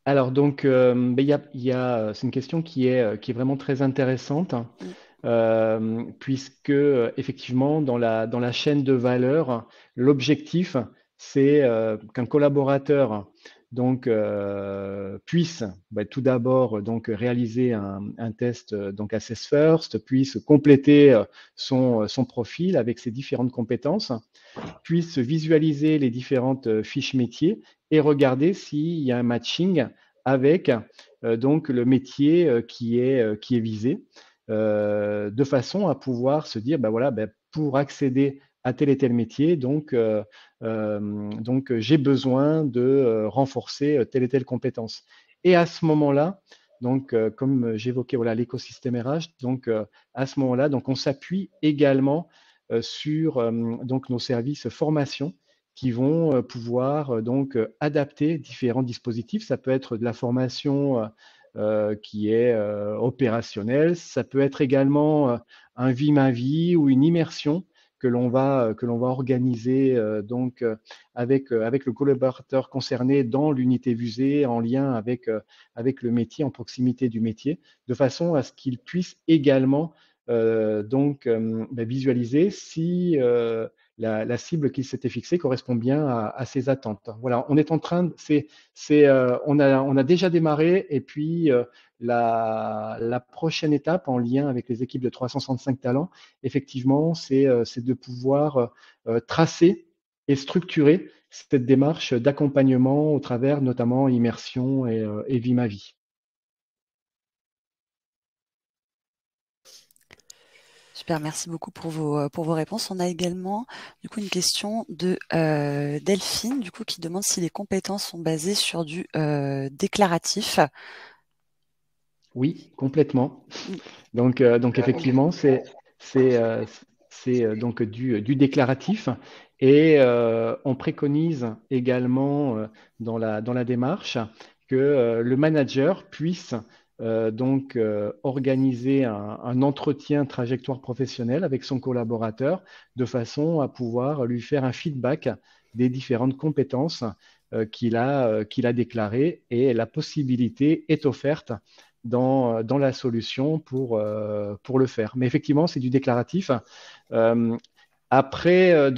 Alors donc, c'est une question qui est vraiment très intéressante. Puisque effectivement dans la chaîne de valeur, l'objectif c'est qu'un collaborateur puisse tout d'abord réaliser un test Assess First, puisse compléter son profil avec ses différentes compétences, puisse visualiser les différentes fiches métiers et regarder s'il y a un matching avec le métier qui est visé. De façon à pouvoir se dire, pour accéder à tel et tel métier, j'ai besoin de renforcer telle et telle compétence. Et à ce moment-là, comme j'évoquais l'écosystème RH, à ce moment-là, on s'appuie également sur nos services formation qui vont pouvoir adapter différents dispositifs. Ça peut être de la formation qui est opérationnel. Ça peut être également un vie ma vie ou une immersion que l'on va organiser avec le collaborateur concerné dans l'unité visée en lien avec le métier, en proximité du métier, de façon à ce qu'il puisse également visualiser si la cible qu'il s'était fixée correspond bien à ses attentes. Voilà, on est en train on a déjà démarré et puis la prochaine étape en lien avec les équipes de 365 talents, effectivement, c'est de pouvoir tracer et structurer cette démarche d'accompagnement au travers notamment immersion et vie ma vie.
Super, merci beaucoup pour vos réponses. On a également du coup une question de Delphine, du coup, qui demande si les compétences sont basées sur du déclaratif.
Oui, complètement. Donc effectivement, c'est du déclaratif et on préconise également dans la démarche que le manager puisse organiser un entretien trajectoire professionnelle avec son collaborateur de façon à pouvoir lui faire un feedback des différentes compétences qu'il a déclarées, et la possibilité est offerte dans la solution pour le faire. Mais effectivement, c'est du déclaratif. Après,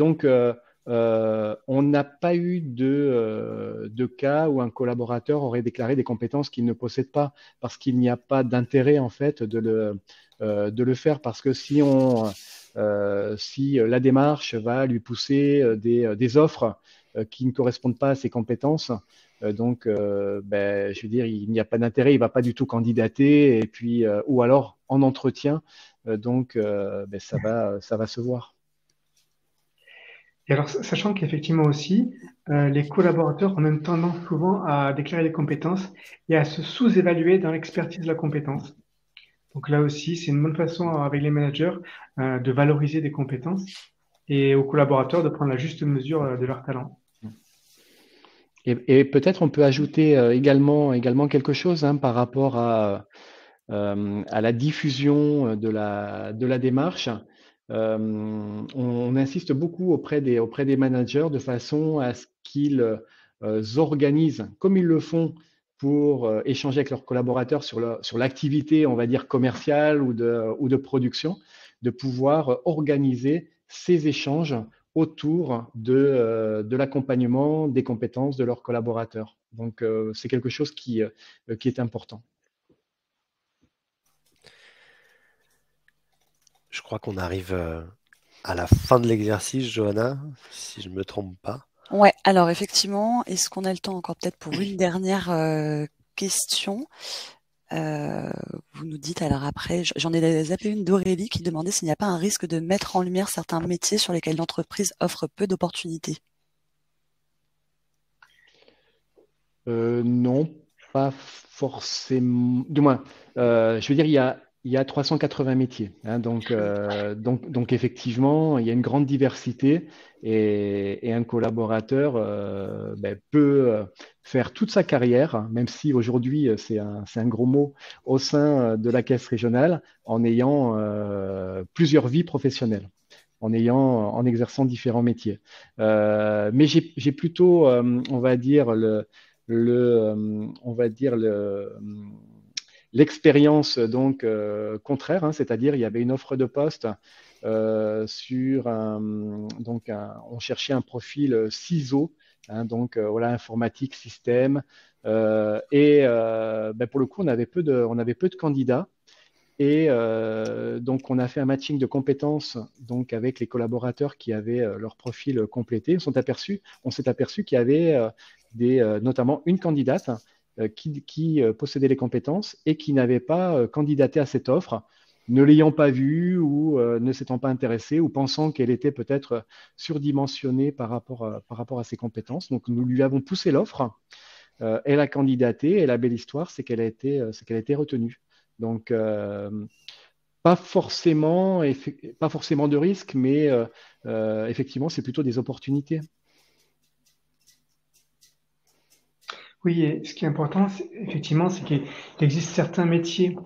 on n'a pas eu de cas où un collaborateur aurait déclaré des compétences qu'il ne possède pas, parce qu'il n'y a pas d'intérêt en fait de le faire, parce que si la démarche va lui pousser des offres qui ne correspondent pas à ses compétences, je veux dire, il n'y a pas d'intérêt, il ne va pas du tout candidater, et puis, ou alors en entretien, ça va se voir.
Et alors, sachant qu'effectivement aussi, les collaborateurs ont même tendance souvent à déclarer des compétences et à se sous-évaluer dans l'expertise de la compétence. Donc là aussi, c'est une bonne façon avec les managers de valoriser des compétences et aux collaborateurs de prendre la juste mesure de leur talent.
Et peut-être on peut ajouter également quelque chose par rapport à la diffusion de la démarche. On insiste beaucoup auprès des managers de façon à ce qu'ils organisent, comme ils le font pour échanger avec leurs collaborateurs sur l'activité, on va dire, commerciale ou de production, de pouvoir organiser ces échanges autour de l'accompagnement des compétences de leurs collaborateurs. Donc, c'est quelque chose qui est important.
Je crois qu'on arrive à la fin de l'exercice, Johanna, si je ne me trompe pas.
Ouais, alors effectivement, est-ce qu'on a le temps encore peut-être pour une dernière question? Vous nous dites, alors après, j'en ai zappé une d'Aurélie qui demandait s'il n'y a pas un risque de mettre en lumière certains métiers sur lesquels l'entreprise offre peu d'opportunités.
Non, pas forcément. Du moins, je veux dire, il y a 380 métiers. Donc effectivement, il y a une grande diversité, et un collaborateur peut faire toute sa carrière, même si aujourd'hui c'est un gros mot, au sein de la caisse régionale, en ayant plusieurs vies professionnelles, en exerçant différents métiers. Mais j'ai plutôt, on va dire, l'expérience contraire, c'est-à-dire il y avait une offre de poste sur on cherchait un profil CISO, voilà, informatique, système, pour le coup on avait peu de candidats. Et donc, on a fait un matching de compétences avec les collaborateurs qui avaient leur profil complété. On s'est aperçu qu'il y avait notamment une candidate qui possédait les compétences et qui n'avait pas candidaté à cette offre, ne l'ayant pas vue ou ne s'étant pas intéressée, ou pensant qu'elle était peut-être surdimensionnée par rapport à ses compétences. Donc, nous lui avons poussé l'offre. Elle a candidaté, et la belle histoire, c'est qu'elle a été retenue. Donc, pas forcément de risque, mais effectivement, c'est plutôt des opportunités.
Oui, et ce qui est important, effectivement, c'est qu'il existe certains métiers,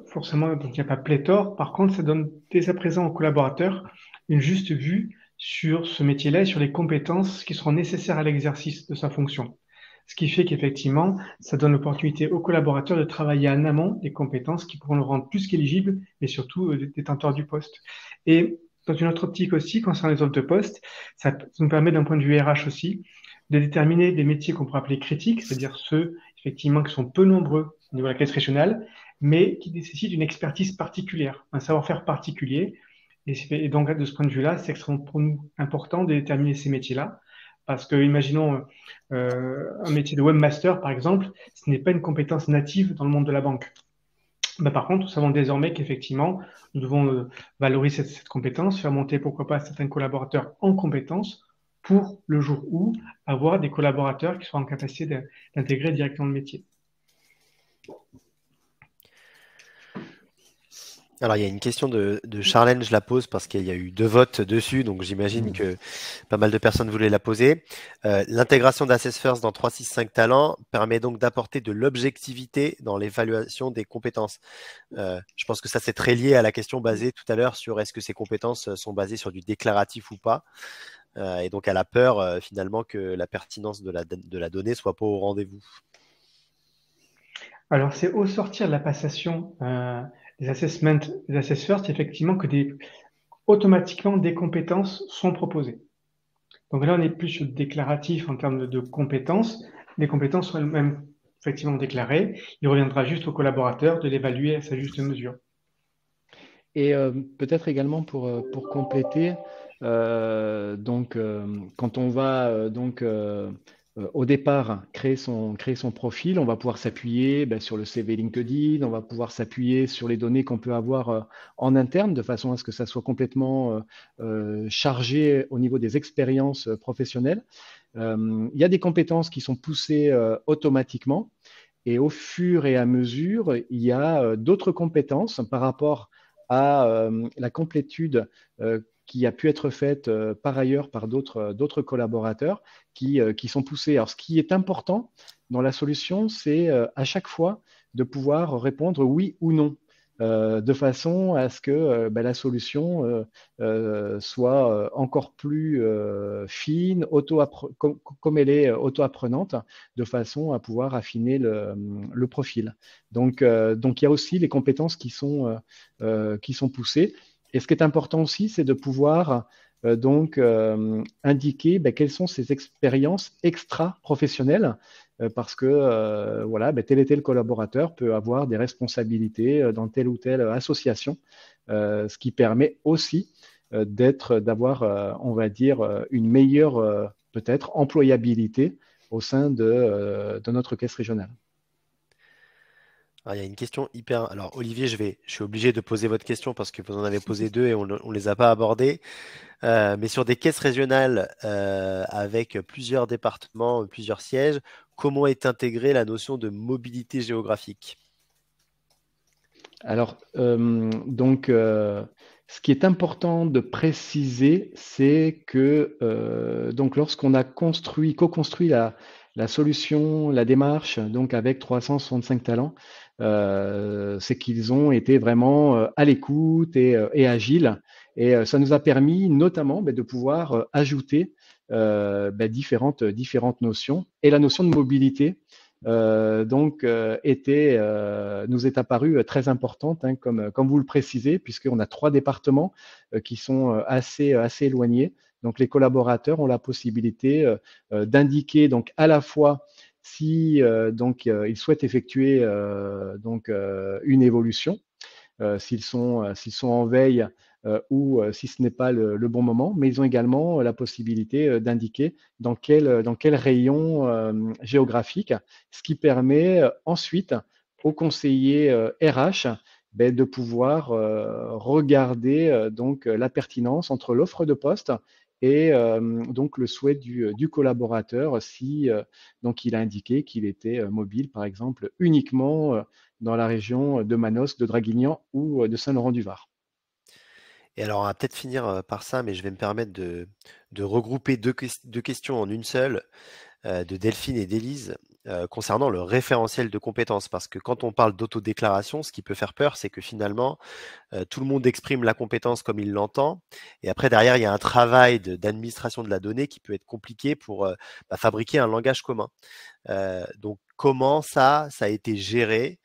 forcément, donc il n'y a pas pléthore. Par contre, ça donne dès à présent aux collaborateurs une juste vue sur ce métier-là et sur les compétences qui seront nécessaires à l'exercice de sa fonction. Ce qui fait qu'effectivement, ça donne l'opportunité aux collaborateurs de travailler en amont des compétences qui pourront le rendre plus qu'éligible et surtout détenteur du poste. Et dans une autre optique aussi, concernant les offres de poste, ça nous permet d'un point de vue RH aussi de déterminer des métiers qu'on pourrait appeler critiques, c'est-à-dire ceux effectivement qui sont peu nombreux au niveau de la caisse régionale, mais qui nécessitent une expertise particulière, un savoir-faire particulier. Et donc, de ce point de vue-là, c'est extrêmement pour nous important de déterminer ces métiers-là. Parce que, imaginons un métier de webmaster, par exemple, ce n'est pas une compétence native dans le monde de la banque. Par contre, nous savons désormais qu'effectivement, nous devons valoriser cette compétence, faire monter, pourquoi pas, certains collaborateurs en compétences pour le jour où avoir des collaborateurs qui soient en capacité d'intégrer directement le métier.
Alors, il y a une question de Charlène, je la pose parce qu'il y a eu 2 votes dessus, donc j'imagine que pas mal de personnes voulaient la poser. L'intégration d'Assess First dans 365 Talents permet donc d'apporter de l'objectivité dans l'évaluation des compétences. Je pense que ça, c'est très lié à la question basée tout à l'heure sur est-ce que ces compétences sont basées sur du déclaratif ou pas. Et donc, elle a peur finalement que la pertinence de la donnée soit pas au rendez-vous.
Alors, c'est au sortir de la passation des assessments, des assess first, effectivement, que automatiquement des compétences sont proposées. Donc là, on est plus sur le déclaratif en termes de compétences. Les compétences sont elles-mêmes effectivement déclarées. Il reviendra juste au collaborateur de l'évaluer à sa juste mesure.
Et peut-être également pour compléter, donc quand on va au départ créer son profil, on va pouvoir s'appuyer sur le CV LinkedIn, on va pouvoir s'appuyer sur les données qu'on peut avoir en interne de façon à ce que ça soit complètement chargé au niveau des expériences professionnelles. Il y a des compétences qui sont poussées automatiquement. Et au fur et à mesure, il y a d'autres compétences par rapport à la complétude qui a pu être faite par ailleurs par d'autres collaborateurs qui sont poussés. Alors, ce qui est important dans la solution, c'est à chaque fois de pouvoir répondre oui ou non. De façon à ce que la solution soit encore plus fine, comme elle est auto-apprenante, de façon à pouvoir affiner le profil. Donc, il y a aussi les compétences qui sont poussées. Et ce qui est important aussi, c'est de pouvoir indiquer quelles sont ces expériences extra-professionnelles parce que voilà, tel et tel collaborateur peut avoir des responsabilités dans telle ou telle association, ce qui permet aussi d'avoir, on va dire, une meilleure peut-être employabilité au sein de notre caisse régionale.
Alors, il y a une question hyper. Alors, Olivier, je suis obligé de poser votre question parce que vous en avez posé deux et on ne les a pas abordées. Mais sur des caisses régionales avec plusieurs départements, plusieurs sièges, comment est intégrée la notion de mobilité géographique?
Alors, ce qui est important de préciser, c'est que lorsqu'on a co-construit la solution, la démarche, donc avec 365 talents, c'est qu'ils ont été vraiment à l'écoute et agiles. Et ça nous a permis notamment de pouvoir ajouter différentes notions. Et la notion de mobilité nous est apparue très importante, hein, comme vous le précisez, puisqu'on a 3 départements qui sont assez éloignés. Donc, les collaborateurs ont la possibilité d'indiquer donc à la fois si ils souhaitent effectuer une évolution, s'ils sont en veille ou si ce n'est pas le bon moment, mais ils ont également la possibilité d'indiquer dans quel rayon géographique, ce qui permet ensuite aux conseillers RH de pouvoir regarder la pertinence entre l'offre de poste et donc le souhait du collaborateur si il a indiqué qu'il était mobile, par exemple, uniquement dans la région de Manosque, de Draguignan ou de Saint-Laurent-du-Var.
Et alors, on va peut-être finir par ça, mais je vais me permettre de regrouper deux questions en une seule, de Delphine et d'Élise, concernant le référentiel de compétences. Parce que quand on parle d'autodéclaration, ce qui peut faire peur, c'est que finalement, tout le monde exprime la compétence comme il l'entend. Et après, derrière, il y a un travail d'administration de la donnée qui peut être compliqué pour fabriquer un langage commun. Donc, comment ça a été géré?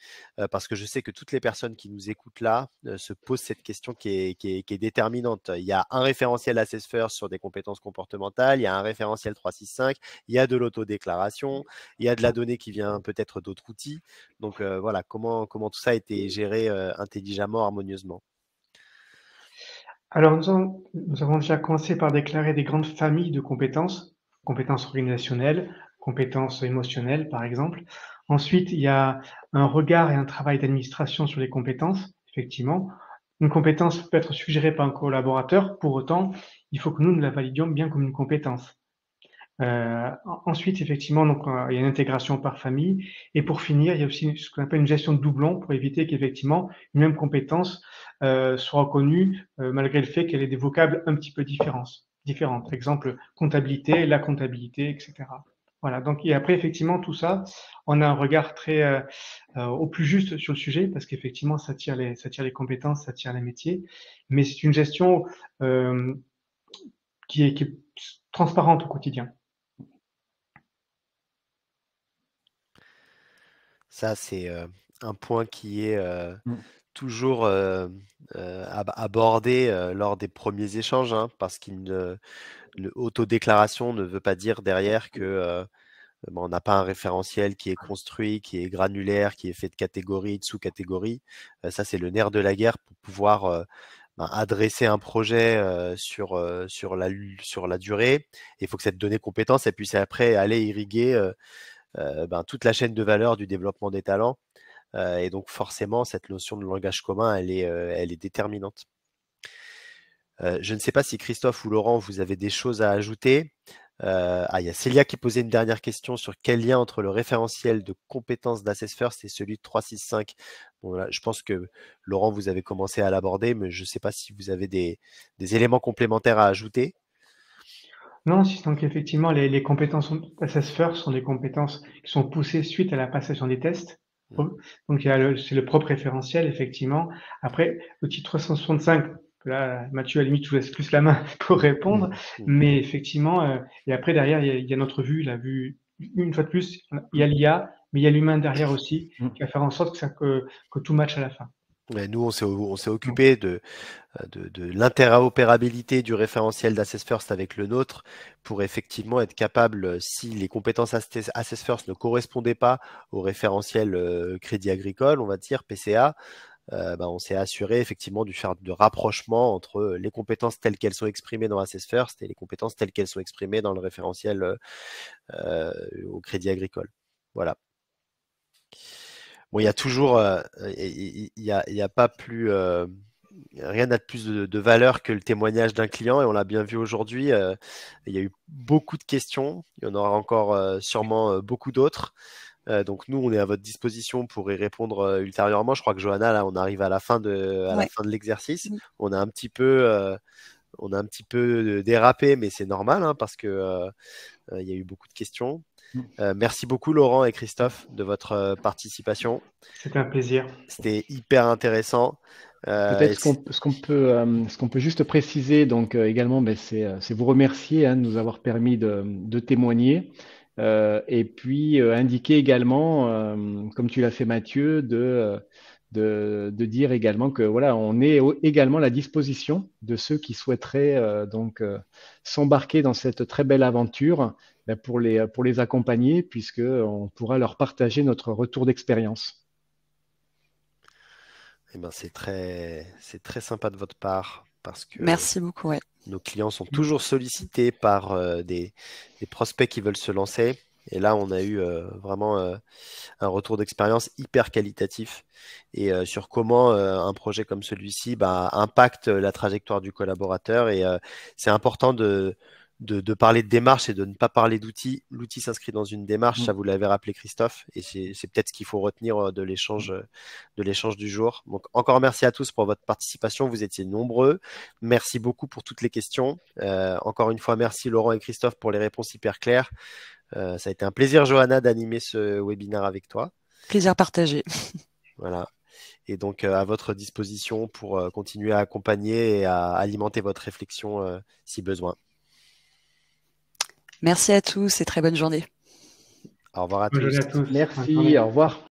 Parce que je sais que toutes les personnes qui nous écoutent là se posent cette question qui est déterminante. Il y a un référentiel Assess First sur des compétences comportementales, il y a un référentiel 365, il y a de l'autodéclaration, il y a de la donnée qui vient peut-être d'autres outils. Donc voilà, comment tout ça a été géré intelligemment, harmonieusement?
Alors, nous avons déjà commencé par déclarer des grandes familles de compétences, compétences organisationnelles, compétences émotionnelles, par exemple. Ensuite, il y a un regard et un travail d'administration sur les compétences, effectivement. Une compétence peut être suggérée par un collaborateur, pour autant, il faut que nous la validions bien comme une compétence. Ensuite, effectivement, il y a une intégration par famille. Et pour finir, il y a aussi ce qu'on appelle une gestion de doublons pour éviter qu'effectivement une même compétence soit reconnue malgré le fait qu'elle ait des vocables un petit peu différentes. Exemple, comptabilité, la comptabilité, etc. Voilà. Donc, et après, effectivement, tout ça, on a un regard très au plus juste sur le sujet parce qu'effectivement, ça tire les compétences, ça tire les métiers. Mais c'est une gestion qui est transparente au quotidien.
Ça, c'est un point qui est toujours abordé lors des premiers échanges, hein, parce l'autodéclaration ne veut pas dire derrière que on n'a pas un référentiel qui est construit, qui est granulaire, qui est fait de catégories, de sous-catégories. Ça, c'est le nerf de la guerre pour pouvoir adresser un projet sur la durée. Il faut que cette donnée compétence, elle puisse après aller irriguer toute la chaîne de valeur du développement des talents. Et donc forcément, cette notion de langage commun, elle est déterminante. Je ne sais pas si Christophe ou Laurent, vous avez des choses à ajouter. Il y a Célia qui posait une dernière question sur quel lien entre le référentiel de compétences d'Assess First et celui de 365. Bon, là, je pense que Laurent, vous avez commencé à l'aborder, mais je ne sais pas si vous avez des éléments complémentaires à ajouter.
Non, si tant qu'effectivement, les compétences Assess First sont des compétences qui sont poussées suite à la passation des tests. Donc, c'est le propre référentiel, effectivement. Après, l'outil 365, là, Mathieu, à la limite, je vous laisse plus la main pour répondre. Mais effectivement, et après, derrière, il y a notre vue, la vue, une fois de plus, il y a l'IA, mais il y a l'humain derrière aussi, qui va faire en sorte que tout matche à la fin.
Ouais, nous, on s'est occupé de l'interopérabilité du référentiel d'Assess First avec le nôtre pour effectivement être capable, si les compétences Assess First ne correspondaient pas au référentiel Crédit Agricole, on va dire PCA, on s'est assuré effectivement de rapprochement entre les compétences telles qu'elles sont exprimées dans Assess First et les compétences telles qu'elles sont exprimées dans le référentiel au Crédit Agricole. Voilà. Bon, il y a toujours, il y a pas plus, rien n'a de plus de valeur que le témoignage d'un client et on l'a bien vu aujourd'hui. Il y a eu beaucoup de questions, il y en aura encore sûrement beaucoup d'autres. Donc nous, on est à votre disposition pour y répondre ultérieurement. Je crois que Johanna, là, on arrive à la fin de l'exercice. On a un petit peu, dérapé, mais c'est normal hein, parce que il y a eu beaucoup de questions. Merci beaucoup Laurent et Christophe de votre participation.
C'était un plaisir.
C'était hyper intéressant.
Peut-être ce qu'on peut juste préciser donc également, c'est vous remercier hein, de nous avoir permis de témoigner et puis indiquer également, comme tu l'as fait Mathieu, de dire également que voilà, on est également à la disposition de ceux qui souhaiteraient s'embarquer dans cette très belle aventure pour les accompagner, puisque on pourra leur partager notre retour d'expérience.
Eh ben, c'est très sympa de votre part parce que
merci beaucoup. Ouais.
Nos clients sont toujours sollicités par des prospects qui veulent se lancer. Et là, on a eu vraiment un retour d'expérience hyper qualitatif et sur comment un projet comme celui-ci impacte la trajectoire du collaborateur. Et c'est important de parler de démarche et de ne pas parler d'outils. L'outil s'inscrit dans une démarche, ça vous l'avez rappelé Christophe, et c'est peut-être ce qu'il faut retenir de l'échange du jour. Donc encore merci à tous pour votre participation, vous étiez nombreux. Merci beaucoup pour toutes les questions. Encore une fois, merci Laurent et Christophe pour les réponses hyper claires. Ça a été un plaisir, Johanna, d'animer ce webinaire avec toi.
Plaisir partagé.
Voilà. Et donc à votre disposition pour continuer à accompagner et à alimenter votre réflexion si besoin.
Merci à tous et très bonne journée.
Au revoir à
Bonne journée à
tous.
tous.
Merci, au revoir.